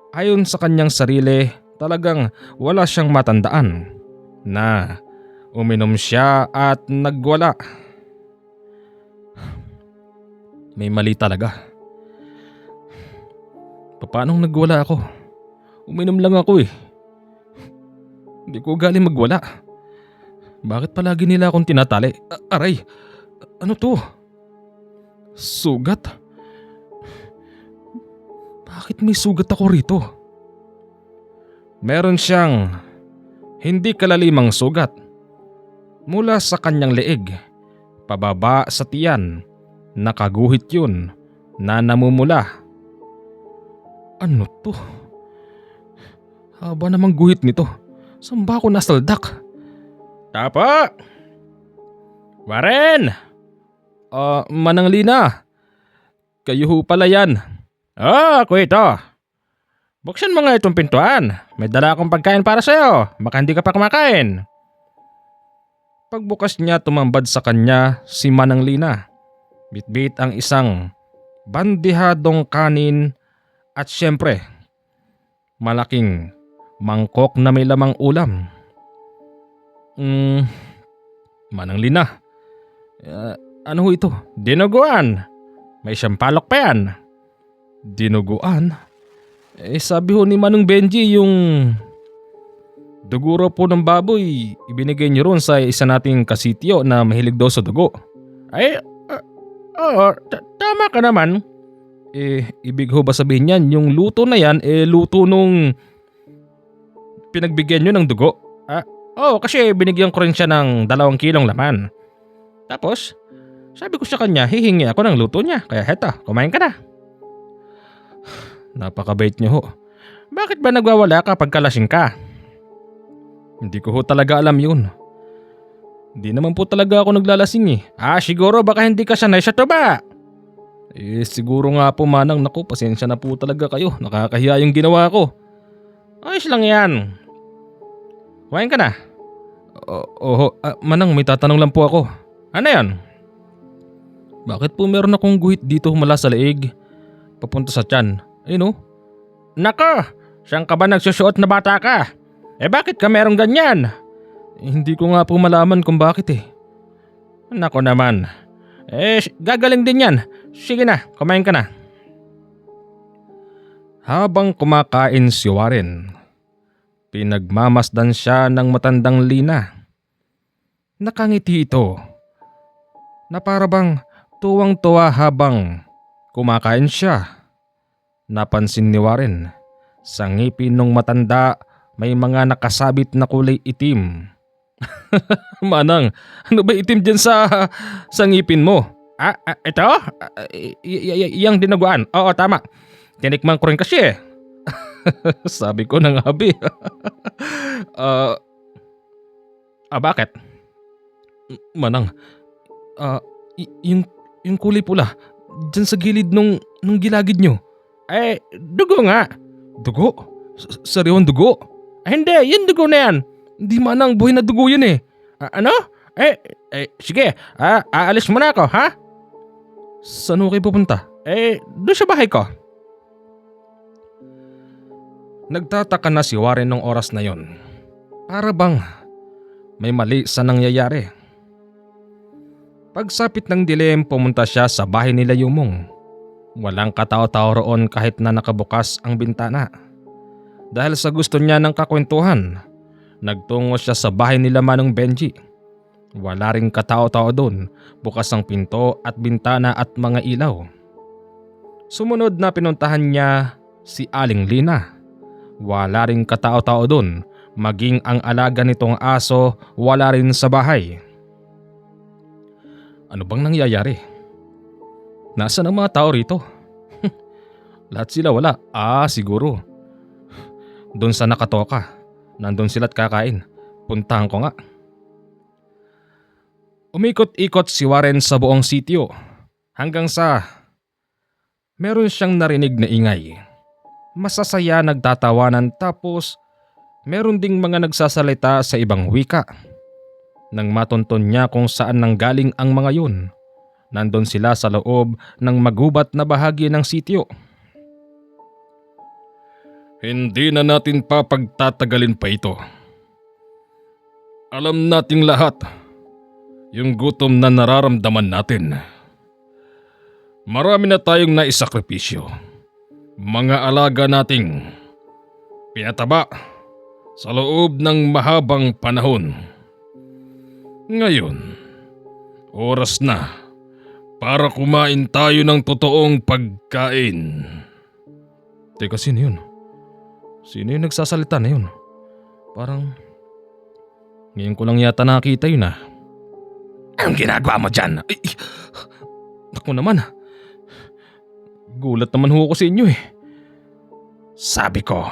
Ayon sa kanyang sarili, talagang wala siyang matandaan na uminom siya at nagwala. May mali talaga. Paanong nagwala ako? Uminom lang ako eh. Hindi ko galing magwala. Bakit palagi nila akong tinatali? Aray! Ano to? Sugat? Bakit may sugat ako rito? Meron siyang hindi kalalimang sugat mula sa kanyang leeg pababa sa tiyan. Nakaguhit yun na namumula. Ano to? Haba namang guhit nito. Saan ba ako nasaldak? Tapa! Warren! Manang Lina. Kayo ho pala yan. Ako ito. Buksan mo nga itong pintuan. May dala akong pagkain para sa'yo. Baka hindi ka pa kumakain. Pagbukas niya, tumambad sa kanya si Manang Lina. Bitbit ang isang bandihadong kanin at syempre, malaking mangkok na may lamang ulam. Manang Lina, ano ho ito? Dinuguan. May sampalok pa yan. Dinuguan? Sabi ho ni Manong Benji yung dugo raw po ng baboy ibinigay niyo ron sa isa nating kasityo na mahilig daw sa dugo. Oo, tama ka naman. Ibig ho ba sabihin yan, yung luto na yan, luto nung pinagbigyan nyo ng dugo? Oo, kasi binigyan ko rin siya ng 2 kilong laman. Tapos, sabi ko sa kanya, hihingi ako ng luto niya. Kaya heto, kumain ka na. Napakabait niyo ho. Bakit ba nagwawala kapag kalasing ka? Hindi ko ho talaga alam yun. Hindi naman po talaga ako naglalasing eh. Siguro baka hindi ka sanay sa tuba. Siguro nga po Manang, naku, pasensya na po talaga kayo. Nakakahiya yung ginawa ko. Ayos lang yan. Kumain ka na? Manang, may tatanong lang po ako. Ano yan? Bakit po meron akong guhit dito mula sa leeg papunta sa tiyan? Ayun oh. Nako, saan ka ba nagsusuot na bata ka? Bakit ka merong ganyan? Hindi ko nga po malaman kung bakit eh. Nako naman. Gagaling din yan. Sige na, kumain ka na. Habang kumakain si Warren, pinagmamasdan siya ng matandang Lina. Nakangiti ito na para bang tuwang-tuwa habang kumakain siya. Napansin ni Warren, sa ngipin ng matanda may mga nakasabit na kulay itim. Manang, ano ba itim dyan sa ngipin mo? Ito? Yang dinuguan. Oo, tama. Tinikman ko rin kasi eh. Sabi ko na nga be. Bakit? Manang, yung kulay pula dyan sa gilid nung gilagid nyo. Dugo nga. Dugo? Sariwang dugo? Hindi, yung dugo na yan. Hindi man ang buhay na dugo yun eh. Ano? Sige, aalis muna ako, ha? Saan mo kayo pupunta? Doon sa bahay ko. Nagtataka na si Warren nung oras na yon. Para bang may mali sa nangyayari. Pagsapit ng dilim, pumunta siya sa bahay nila Yumong. Walang katao-tao roon kahit na nakabukas ang bintana. Dahil sa gusto niya ng kakwentuhan, nagtungo siya sa bahay nila Manong Benji. Wala ring katao-tao doon, bukas ang pinto at bintana at mga ilaw. Sumunod na pinuntahan niya si Aling Lina. Wala ring katao-tao doon, maging ang alaga nitong aso wala rin sa bahay. Ano bang nangyayari? Nasaan ang mga tao rito? Lahat sila wala. Siguro. Doon sa nakatoka. Nandun sila't kakain. Puntahan ko nga. Umikot-ikot si Warren sa buong sitio. Hanggang sa meron siyang narinig na ingay. Masasaya nagtatawanan tapos meron ding mga nagsasalita sa ibang wika. Nang matunton niya kung saan nanggaling ang mga yun, nandun sila sa loob ng magubat na bahagi ng sitio. Hindi na natin papagtatagalin pa ito. Alam nating lahat yung gutom na nararamdaman natin. Marami na tayong naisakripisyo. Mga alaga nating pinataba sa loob ng mahabang panahon. Ngayon, oras na para kumain tayo ng totoong pagkain. Teka, sino yun? Sino yung nagsasalita na yun? Parang ngayon ko lang yata nakita yun ah. Anong ginagawa mo dyan? Naku naman. Gulat naman ho ko sa inyo eh. Sabi ko,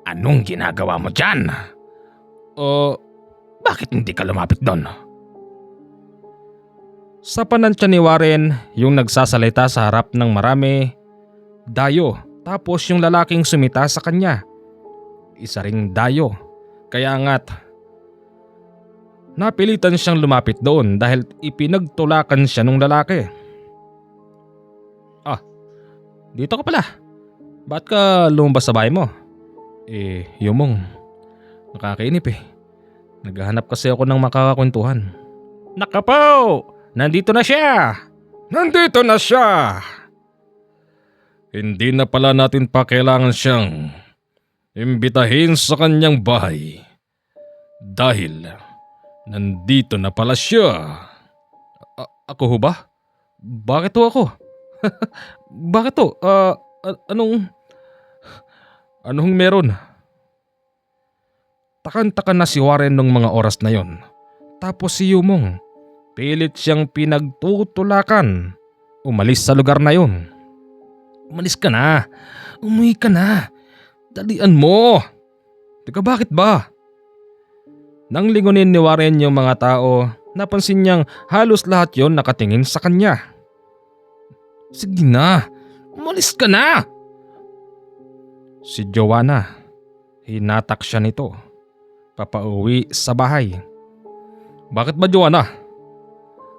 anong ginagawa mo dyan? Bakit hindi ka lumapit doon? Sa panansya ni Warren, yung nagsasalita sa harap ng marami, dayo. Tapos yung lalaking sumita sa kanya, isa ring dayo. Kaya nga't napilitan siyang lumapit doon dahil ipinagtulakan siya nung lalaki. Dito ka pala. Ba't ka lumabas sa bahay mo? Yumong, nakakainip eh. Naghahanap kasi ako ng makakakwentuhan. Nakapaw! Nandito na siya! Nandito na siya! Hindi na pala natin pa kailangan siyang imbitahin sa kanyang bahay. Dahil nandito na pala siya. Ako ho ba? Bakit ho ako? Bakit ho? Anong meron? Takan-takan na si Warren nung mga oras na yon. Tapos si Yumong, pilit siyang pinagtutulakan. Umalis sa lugar na yon. Umalis ka na. Umuwi ka na. Dalian mo. Teka, bakit ba? Nang lingunin ni Warren yung mga tao, napansin niyang halos lahat yon nakatingin sa kanya. Sige na. Umalis ka na. Si Joanna, hinatak siya nito. Papauwi sa bahay. Bakit ba, Joanna?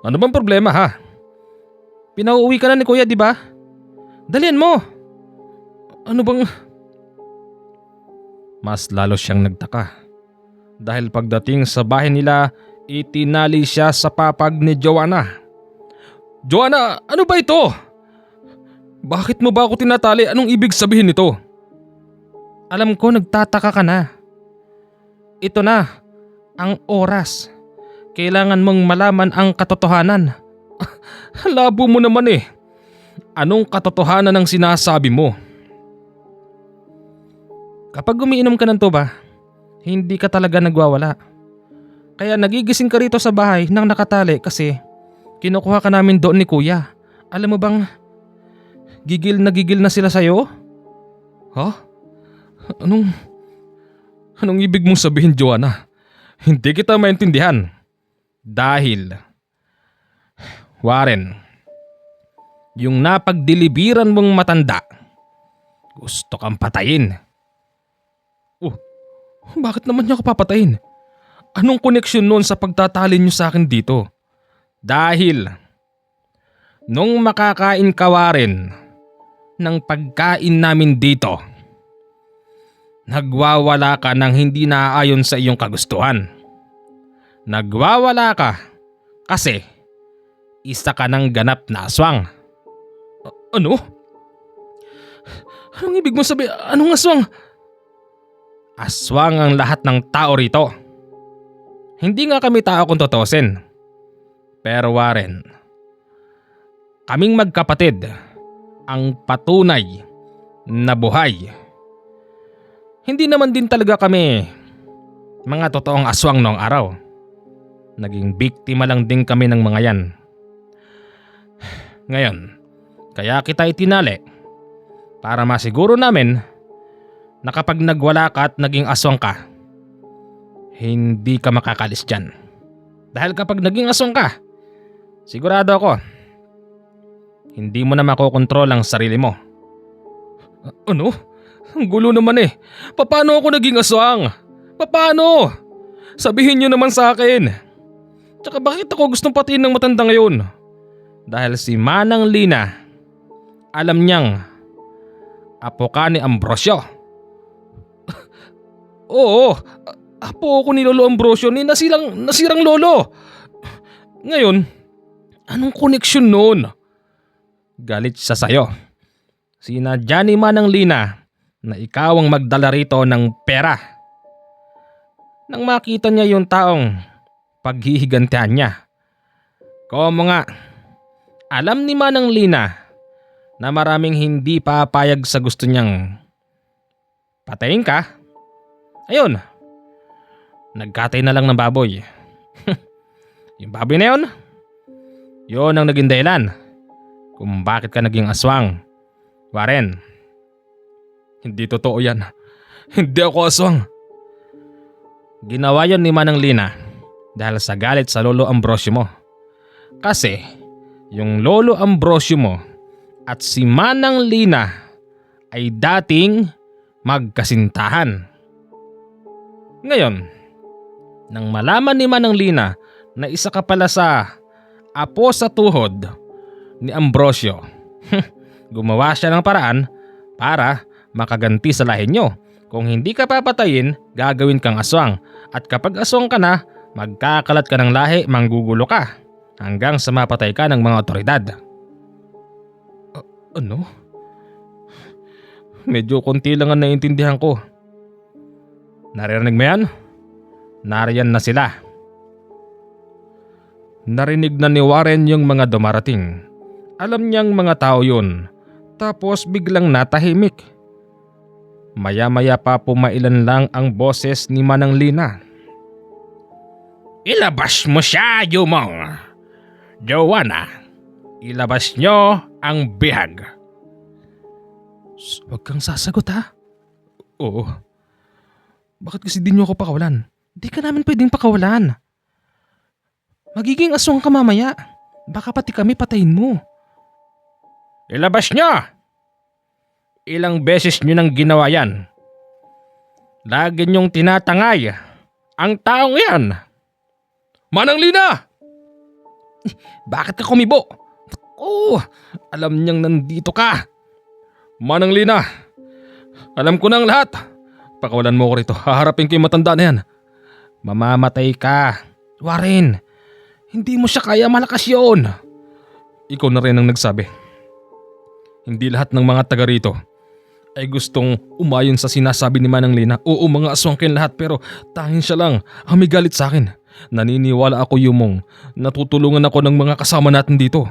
Ano bang problema ha? Pinauwi ka na ni Kuya, di ba? Dalian mo! Ano bang... Mas lalo siyang nagtaka. Dahil pagdating sa bahay nila, itinali siya sa papag ni Joanna. Joanna, ano ba ito? Bakit mo ba ako tinatali? Anong ibig sabihin nito? Alam ko nagtataka ka na. Ito na, ang oras. Kailangan mong malaman ang katotohanan. Labo mo naman eh. Anong katotohanan ang sinasabi mo? Kapag umiinom ka ng tuba, hindi ka talaga nagwawala. Kaya nagigising ka rito sa bahay nang nakatali kasi kinukuha ka namin doon ni Kuya. Alam mo bang gigil na sila sa'yo? Ha? Anong ibig mong sabihin, Joanna? Hindi kita maintindihan. Dahil Warren, yung napagdilibiran mong matanda, Gusto kang patayin. Oh, bakit naman niya ako papatayin? Anong koneksyon noon sa pagtatalin niyo sa akin dito? Dahil nung makakain ka Warren ng pagkain namin dito, nagwawala ka ng hindi naaayon sa iyong kagustuhan. Nagwawala ka kasi isa ka ng ganap na aswang. Ano? Anong ibig mo sabihin? Anong aswang? Aswang ang lahat ng tao rito. Hindi nga kami tao kung tutusin. Pero Warren, kaming magkapatid ang patunay na buhay. Hindi naman din talaga kami mga totoong aswang noong araw. Naging biktima lang din kami ng mga yan. Ngayon, kaya kita itinali para masiguro namin na kapag nagwala ka at naging aswang ka, hindi ka makakalis dyan. Dahil kapag naging aswang ka, sigurado ako, hindi mo na makokontrol ang sarili mo. Ano? Ang gulo naman eh. Paano ako naging aswang? Paano? Sabihin niyo naman sa akin. Tsaka bakit ako gustong patiin ng matanda ngayon? Dahil si Manang Lina, alam niyang apo ka ni Ambrosio. Oo, apo ko ni Lolo Ambrosio ni nasirang lolo. Ngayon, anong koneksyon noon? Galit siya sa'yo. Sinadya ni Manang Lina na ikaw ang magdala rito ng pera. Nang makita niya yung taong paghihigantihan niya. Komo nga, alam ni Manang Lina na maraming hindi papayag sa gusto niyang patayin ka. Ayun, nagkatay na lang ng baboy. Yung baboy na yun ang naging dahilan kung bakit ka naging aswang. Warren, hindi totoo yan. Hindi ako aswang. Ginawa yon ni Manang Lina dahil sa galit sa Lolo Ambrosio mo. Kasi yung Lolo Ambrosio mo at si Manang Lina ay dating magkasintahan. Ngayon, nang malaman ni Manang Lina na isa ka pala sa apo sa tuhod ni Ambrosio, gumawa siya ng paraan para makaganti sa lahi nyo. Kung hindi ka papatayin, gagawin kang aswang. At kapag aswang ka na, magkakalat ka ng lahi, manggugulo ka. Hanggang sa mapatay ka ng mga otoridad. Ano? Medyo konti lang ang naiintindihan ko. Naririnig mo yan? Nariyan na sila. Narinig na ni Warren yung mga dumarating. Alam niyang mga tao yun. Tapos biglang natahimik. Maya-maya pa pumailan lang ang boses ni Manang Lina. Ilabas mo siya, Yumong. Joanna, ilabas nyo ang bihag. Huwag kang sasagot ha? Oo. Bakit kasi di nyo ako pakawalan? Di ka namin pwedeng pakawalan. Magiging aswang ka mamaya. Baka pati kami patayin mo. Ilabas nyo! Ilang beses nyo nang ginawa yan. Lagi nyong tinatangay ang taong yan. Manang Lina! Bakit ka kumibo? Oh, alam niyang nandito ka. Manang Lina, alam ko na ang lahat. Pakawalan mo ko rito. Haharapin ko yung matanda na yan. Mamamatay ka. Warren, hindi mo siya kaya, malakas yun. Ikaw na rin ang nagsabi. Hindi lahat ng mga taga rito ay gustong umayon sa sinasabi ni Manang Lina. Oo, mga aswang kayo lahat, pero tanging siya lang ang may galit sa akin. Naniniwala ako, Yumong, natutulungan ako ng mga kasama natin dito.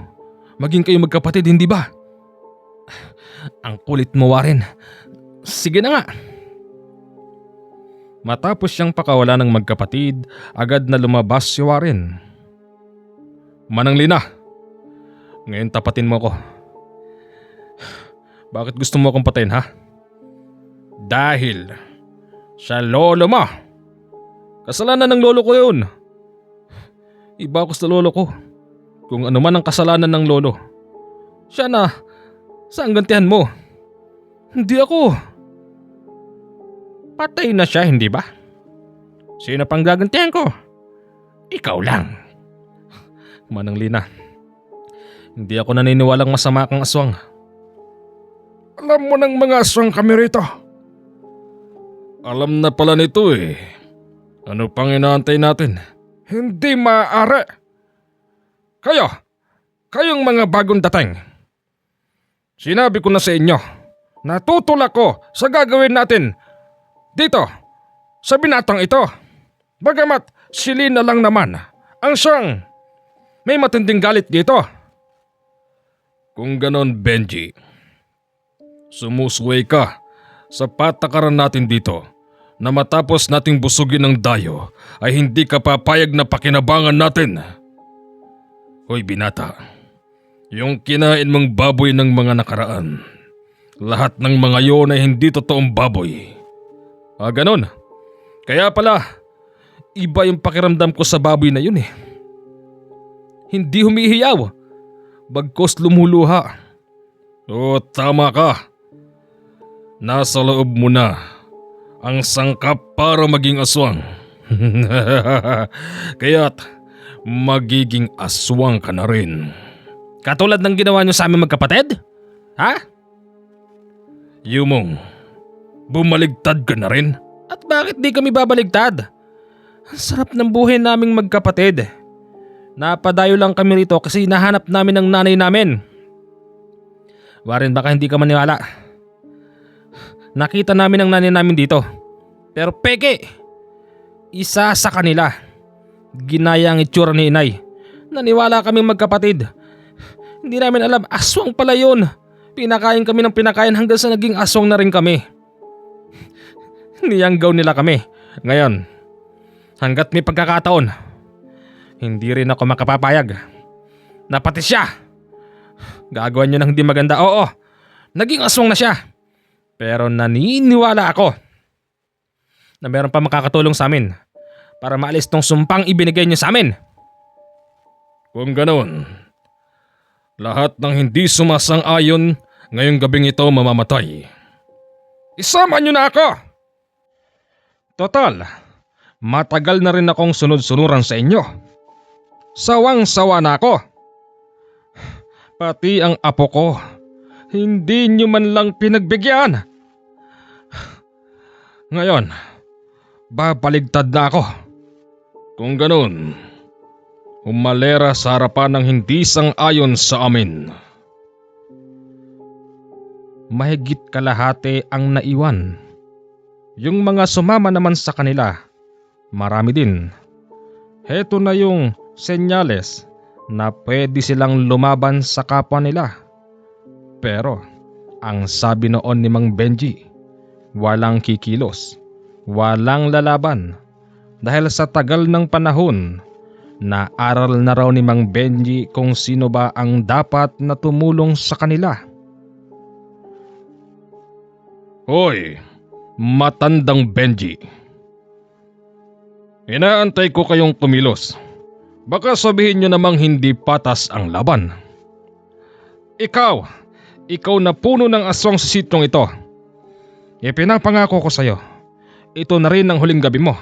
Maging kayo magkapatid, hindi ba? Ang kulit mo, Warren. Sige na nga. Matapos siyang pakawala ng magkapatid, agad na lumabas si Warren. Manang Lina, ngayon tapatin mo ako. Bakit gusto mo akong patayin, ha? Dahil sa lolo mo. Kasalanan ng lolo ko yun. Iba ako sa lolo ko. Kung ano man ang kasalanan ng lolo, siya na sa ang gantihan mo. Hindi ako. Patay na siya, hindi ba? Sino pang gagantihan ko? Ikaw lang. Manang Lina, hindi ako naniniwalang masama kang aswang. Alam mo ng mga aswang kami rito. Alam na pala nito eh. Ano pang inaantay natin? Hindi maaari. Kayong mga bagong dating. Sinabi ko na sa inyo, natutulak ko sa gagawin natin dito sa binatang ito. Bagamat si Lina lang naman ang siyang may matinding galit dito. Kung ganon, Benji, sumusway ka sa patakaran natin dito na matapos nating busugin ng dayo ay hindi ka papayag na pakinabangan natin. Hoy binata, yung kinain mong baboy ng mga nakaraan, lahat ng mga yon ay hindi totoong baboy. Ganon. Kaya pala, iba yung pakiramdam ko sa baboy na yun eh. Hindi humihiyaw, bagkos lumuluha. Oo, tama ka. Nasa loob mo na ang sangkap para maging aswang. Kaya't magiging aswang ka na rin. Katulad ng ginawa niyo sa aming magkapatid? Ha? Yumong, bumaligtad ka na rin? At bakit di kami babaligtad? Ang sarap ng buhay naming magkapatid. Napadayo lang kami rito kasi nahanap namin ang nanay namin. Warren, baka hindi ka maniwala. Nakita namin ang nanay namin dito. Pero peke, isa sa kanila. Ginaya ang itsura ni inay. Naniwala kaming magkapatid. Hindi namin alam, aswang pala yun. Pinakain kami ng pinakain hanggang sa naging aswang na rin kami. Niyanggaw nila kami. Ngayon, hanggat may pagkakataon, hindi rin ako makapapayag na pati siya gagawa niyo ng hindi maganda. Oo, naging aswang na siya. Pero naniniwala ako na meron pa makakatulong sa amin para maalis tong sumpang ibinigay niyo sa amin. Kung ganoon, lahat ng hindi sumasang-ayon ngayong gabing ito mamamatay. Isama niyo na ako! Total, matagal na rin akong sunod-sunuran sa inyo. Sawang-sawa na ako. Pati ang apo ko, hindi niyo man lang pinagbigyan. Ngayon, babaligtad na ako. Kung ganun, humalera sa harapan ng hindi sang-ayon sa amin. Mahigit kalahati ang naiwan. Yung mga sumama naman sa kanila, marami din. Heto na yung senyales na pwede silang lumaban sa kapwa nila. Pero ang sabi noon ni Mang Benji, walang kikilos, walang lalaban. Dahil sa tagal ng panahon, naaral na raw ni Mang Benji kung sino ba ang dapat na tumulong sa kanila. Hoy, matandang Benji. Inaantay ko kayong kumilos. Baka sabihin nyo namang hindi patas ang laban. Ikaw na puno ng aswang sa sityong ito. Ipinapangako ko sa'yo, ito na rin ang huling gabi mo.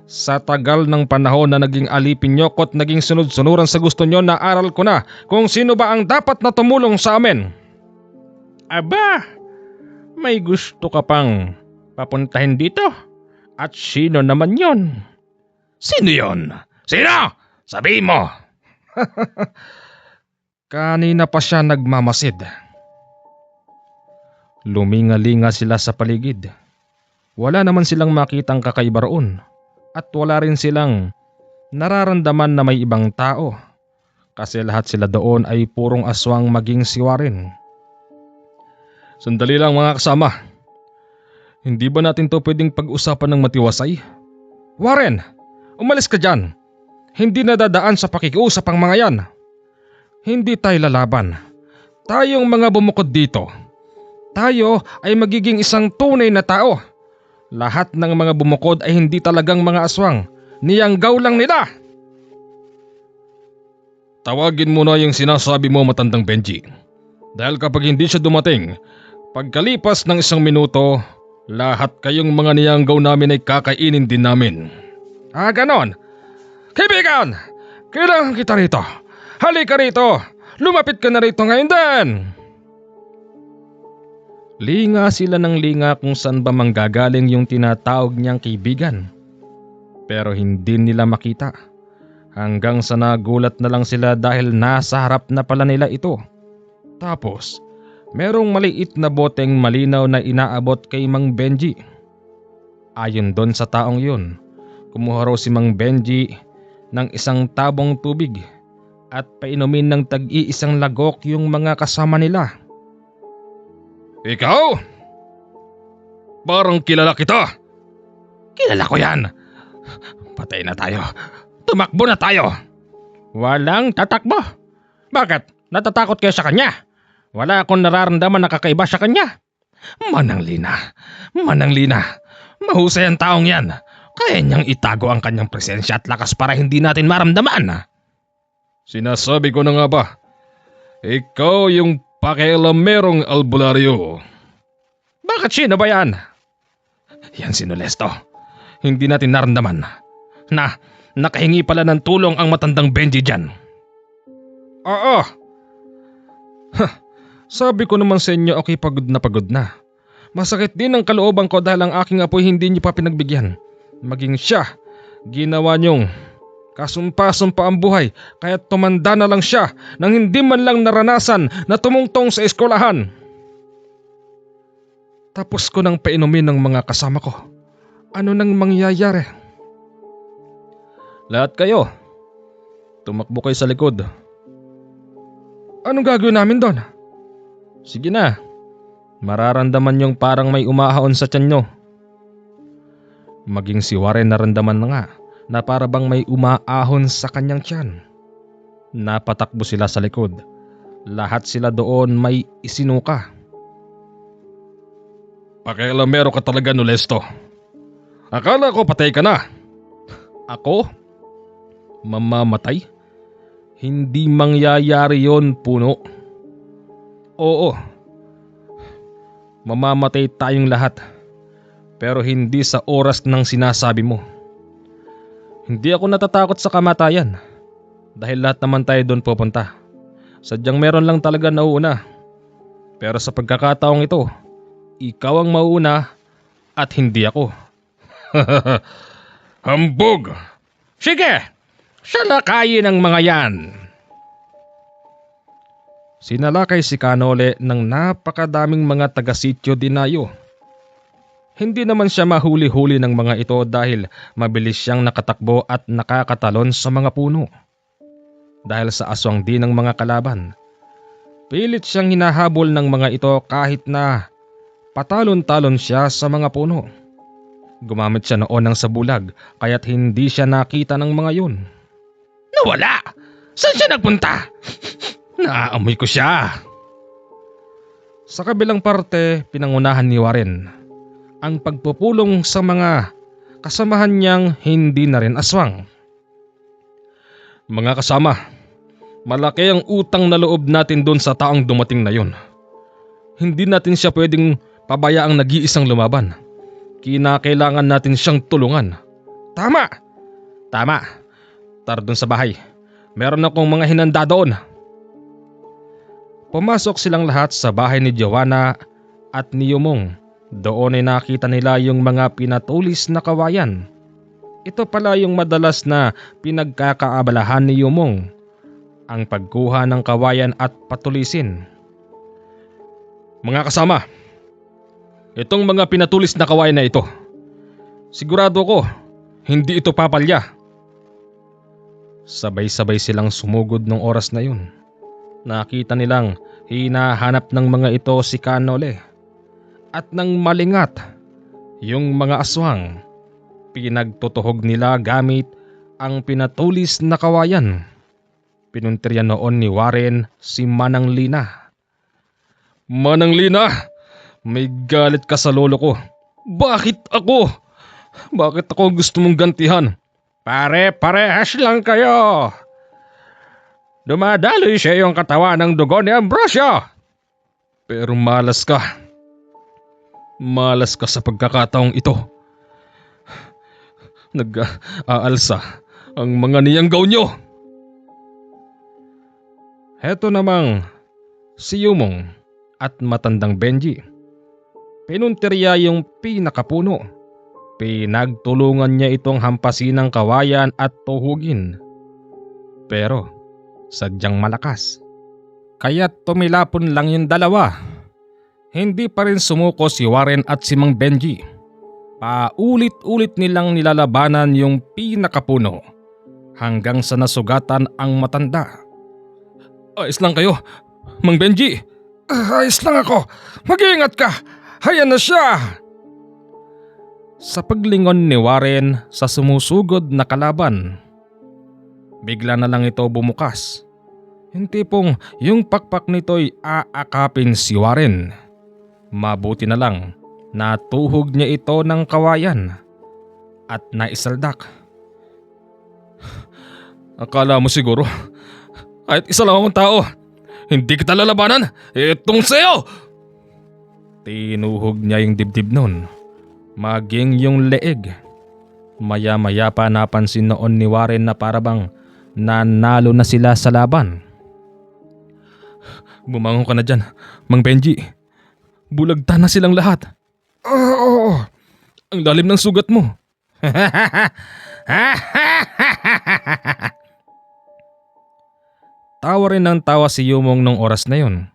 Sa tagal ng panahon na naging alipin nyo ko't naging sunod-sunuran sa gusto nyo, naaral ko na kung sino ba ang dapat na tumulong sa amin. Aba, may gusto ka pang papuntahin dito? At sino naman yon? Sino yon? Sino? Sabihin mo! Kanina pa siya nagmamasid. Luminga-linga sila sa paligid. Wala naman silang makitang kakaiba roon. At wala rin silang nararamdaman na may ibang tao. Kasi lahat sila doon ay purong aswang maging si Warren. Sandali lang mga kasama. Hindi ba natin to pwedeng pag-usapan ng matiwasay? Warren, umalis ka dyan. Hindi nadadaan sa pakikiusap ang mga yan. Hindi tayo lalaban. Tayong mga bumukod dito. Tayo ay magiging isang tunay na tao. Lahat ng mga bumukod ay hindi talagang mga aswang. Niyanggaw lang nila. Tawagin mo na yung sinasabi mo, matandang Benji. Dahil kapag hindi siya dumating, Pagkalipas ng 1 minuto, lahat kayong mga niyanggaw namin ay kakainin din namin. Ganon. Kaibigan! Kailangan kita rito. Halika rito! Lumapit ka na rito ngayon din! Linga sila ng linga kung saan ba manggagaling yung tinatawag niyang kaibigan. Pero hindi nila makita. Hanggang sa nagulat na lang sila dahil nasa harap na pala nila ito. Tapos, merong maliit na boteng malinaw na inaabot kay Mang Benji. Ayon doon sa taong yun, kumuha raw si Mang Benji ng isang tabong tubig at painumin ng tag-iisang lagok yung mga kasama nila. Ikaw? Parang kilala kita. Kilala ko yan. Patay na tayo. Tumakbo na tayo. Walang tatakbo. Bakit? Natatakot kayo sa kanya? Wala akong nararamdaman na kakaiba sa kanya. Manang Lina. Mahusay ang taong yan. Kaya niyang itago ang kanyang presensya at lakas para hindi natin maramdaman. Sinasabi ko na nga ba? Ikaw yung pakialamerong albularyo. Bakit sino ba yan? Yan si Nolesto. Hindi natin naramdaman na nakahingi pala ng tulong ang matandang Benji dyan. Oo. Sabi ko naman sa inyo ako'y pagod na. Masakit din ang kalooban ko dahil ang aking apoy hindi niyo pa pinagbigyan. Maging siya, ginawa niyong kasumpa-sumpa ang buhay kaya tumanda na lang siya nang hindi man lang naranasan na tumungtong sa eskwelahan. Tapos ko nang painumin ng mga kasama ko. Ano nang mangyayari? Lahat kayo, tumakbo kayo sa likod. Anong gagawin namin doon? Sige na, mararamdaman yung parang may umahon sa tiyan nyo. Maging si Warren naramdaman na nga na para bang may umaahon sa kanyang tiyan. Napatakbo sila sa likod. Lahat sila doon may isinuka. Pakialamero ka talaga, Nolesto. Akala ko patay ka na. Ako? Mamamatay? Hindi mangyayari yon, Puno. Oo. Mamamatay tayong lahat. Pero hindi sa oras ng sinasabi mo. Hindi ako natatakot sa kamatayan. Dahil lahat naman tayo doon pupunta. Sadyang meron lang talaga nauuna. Pero sa pagkakataong ito, ikaw ang mauuna at hindi ako. Hambog! Sige! Salakayin ang mga yan! Sinalakay si Kanole ng napakadaming mga taga-sityo dinayo. Hindi naman siya mahuli-huli ng mga ito dahil mabilis siyang nakatakbo at nakakatalon sa mga puno. Dahil sa aswang din ng mga kalaban, pilit siyang hinahabol ng mga ito kahit na patalon-talon siya sa mga puno. Gumamit siya noon ng sabulag kaya't hindi siya nakita ng mga yun. Nawala! Saan siya nagpunta? Naaamoy ko siya. Sa kabilang parte, pinangunahan ni Warren ang pagpupulong sa mga kasamahan niyang hindi na rin aswang. Mga kasama, malaki ang utang na loob natin doon sa taong dumating na yun. Hindi natin siya pwedeng pabayaang nag-iisang lumaban. Kinakailangan natin siyang tulungan. Tama! Tama! Tara doon sa bahay. Meron akong mga hinanda doon. Pumasok silang lahat sa bahay ni Joanna at ni Yumong. Doon ay nakita nila yung mga pinatulis na kawayan. Ito pala yung madalas na pinagkakaabalahan ni Yumong, ang pagkuha ng kawayan at patulisin. Mga kasama, itong mga pinatulis na kawayan na ito, sigurado ko hindi ito papalya. Sabay-sabay silang sumugod ng oras na yun. Nakita nilang hinahanap ng mga ito si Kanole. At nang malingat yung mga aswang, pinagtutuhog nila gamit ang pinatulis na kawayan. Pinuntiryan noon ni Warren si Manang Lina. Manang Lina, may galit ka sa lolo ko. Bakit ako? Bakit ako gusto mong gantihan? Pare-parehas lang kayo. Dumadaloy siya yung katawan ng dugo ni Ambrosio. Pero malas ka. Malas ka sa pagkakataong ito. Nag-aalsa ang mga niyanggaw nyo. Heto namang si Yumong at matandang Benji. Pinuntirya yung pinakapuno. Pinagtulungan niya itong hampasin ng kawayan at tuhugin. Pero sadyang malakas. Kaya't tumilapon lang yung dalawa. Hindi pa rin sumuko si Warren at si Mang Benji. Paulit-ulit nilang nilalabanan yung pinakapuno hanggang sa nasugatan ang matanda. Ayos lang kayo, Mang Benji. Ayos lang ako. Mag-iingat ka. Hayan na siya. Sa paglingon ni Warren sa sumusugod na kalaban, bigla na lang ito bumukas. Yung tipong yung pakpak nito'y aakapin si Warren. Mabuti na lang natuhog niya ito ng kawayan at naisaldak. Akala mo siguro kahit isa lang akong tao, hindi kita lalabanan, itong sayo! Tinuhog niya yung dibdib nun, maging yung leeg. Maya-maya pa napansin noon ni Warren na parabang nanalo na sila sa laban. Bumangon ka na dyan, Mang Benji. Bulagta na silang lahat. Oo, ang lalim ng sugat mo. Tawa rin ng tawa si Yumong nung oras na yun.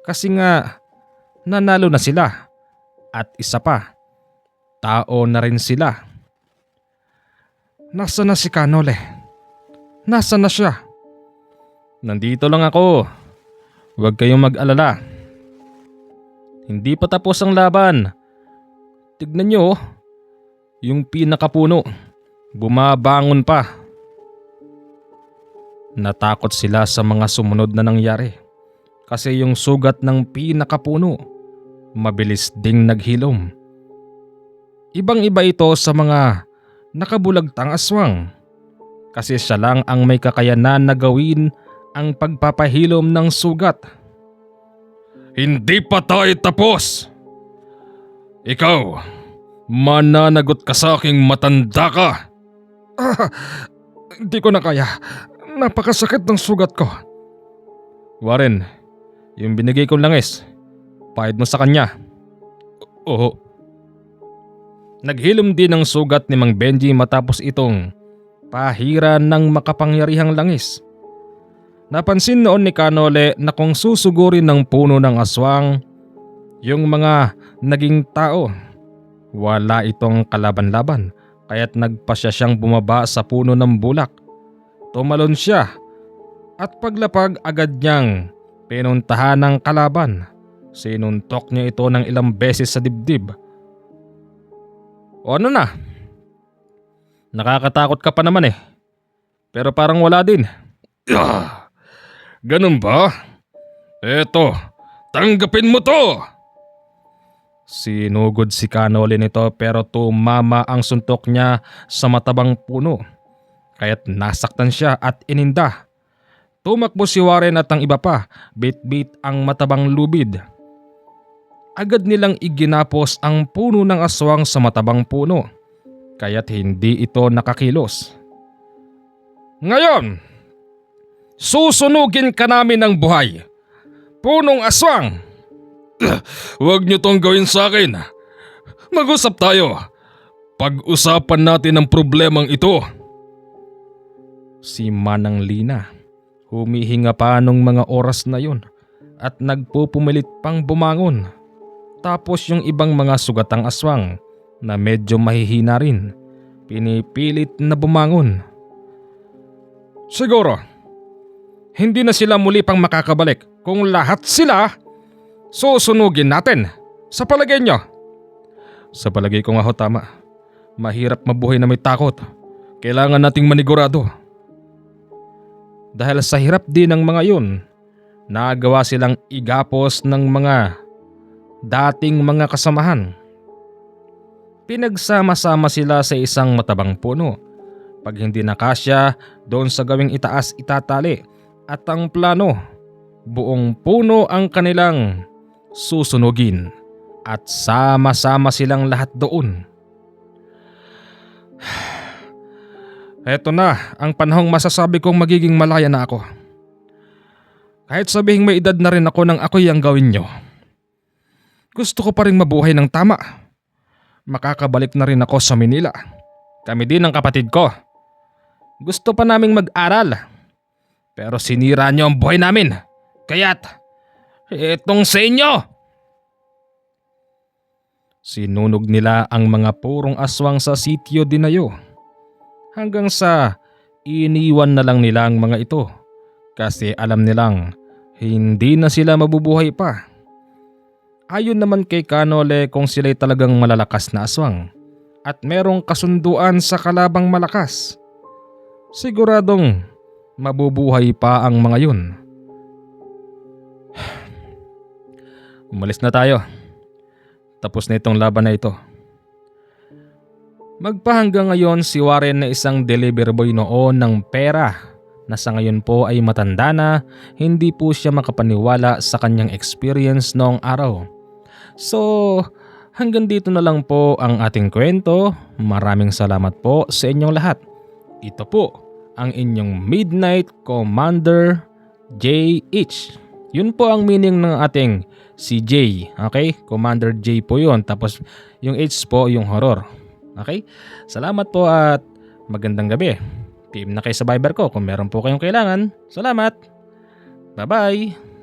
Kasi nga, nanalo na sila. At isa pa, tao na rin sila. Nasaan na si Kanole? Nasaan na siya? Nandito lang ako. Huwag kayong mag-alala. Hindi pa tapos ang laban. Tignan nyo, yung pinakapuno, bumabangon pa. Natakot sila sa mga sumunod na nangyari. Kasi yung sugat ng pinakapuno, mabilis ding naghilom. Ibang-iba ito sa mga nakabulagtang aswang. Kasi siya lang ang may kakayanan na gawin ang pagpapahilom ng sugat. Hindi pa tayo tapos! Ikaw, mananagot ka sa aking matanda ka! Hindi ko na kaya. Napakasakit ng sugat ko. Warren, yung binigay kong langis, pahid mo sa kanya. Oo. Naghilom din ang sugat ni Mang Benji matapos itong pahira ng makapangyarihang langis. Napansin noon ni Kanole na kung susugurin ng puno ng aswang yung mga naging tao, wala itong kalaban-laban, kaya't nagpasya siyang bumaba sa puno ng bulak. Tumalon siya at paglapag agad niyang pinuntahan ng kalaban. Sinuntok niya ito ng ilang beses sa dibdib. O ano na? Nakakatakot ka pa naman eh. Pero parang wala din. Ganun ba? Eto, tanggapin mo to! Sinugod si Kanole nito pero tumama ang suntok niya sa matabang puno. Kaya't nasaktan siya at ininda. Tumakbo si Warren at ang iba pa, bit-bit ang matabang lubid. Agad nilang iginapos ang puno ng aswang sa matabang puno. Kaya't hindi ito nakakilos. Ngayon, susunugin ka namin ng buhay. Punong aswang! Huwag niyo tong gawin sa akin. Mag-usap tayo. Pag-usapan natin ang problemang ito. Si Manang Lina, humihinga pa nung mga oras na yun at nagpupumilit pang bumangon. Tapos yung ibang mga sugatang aswang na medyo mahihina rin, pinipilit na bumangon. Siguro, hindi na sila muli pang makakabalik kung lahat sila susunugin natin. Sa palagay nyo? Sa palagay ko nga ho tama. Mahirap mabuhay na may takot. Kailangan nating manigurado. Dahil sa hirap din ng mga yun, nagawa silang igapos ng mga dating mga kasamahan. Pinagsama-sama sila sa isang matabang puno. Pag hindi nakasya, doon sa gawing itaas itatali. At ang plano, buong puno ang kanilang susunugin. at sama-sama silang lahat doon. Eto na ang panahong masasabi kong magiging malaya na ako. Kahit sabihing may edad na rin ako nang ako'y ang gawin nyo, gusto ko pa rin mabuhay ng tama. Makakabalik na rin ako sa Manila. Kami din ang kapatid ko. Gusto pa naming mag-aral. Pero sinira nyo ang buhay namin. Kaya't, etong sa inyo! Sinunog nila ang mga purong aswang sa sitio Dinayo. Hanggang sa iniwan na lang nila ang mga ito kasi alam nilang hindi na sila mabubuhay pa. Ayon naman kay Kanole kung sila'y talagang malalakas na aswang at merong kasunduan sa kalabang malakas, siguradong mabubuhay pa ang mga yun. Umalis na tayo. Tapos na itong laban na ito. Magpahanggang ngayon si Warren na isang delivery boy noon ng pera na sa ngayon po ay matanda na, hindi po siya makapaniwala sa kanyang experience noong araw. So hanggang dito na lang po ang ating kwento. Maraming salamat po sa inyong lahat. Ito po ang inyong Midnight Commander JH. Yun po ang meaning ng ating si J. Okay? Commander J po yun. Tapos yung H po yung horror. Okay? Salamat po at magandang gabi. PM na kayo sa Viber ko kung meron po kayong kailangan. Salamat. Bye-bye.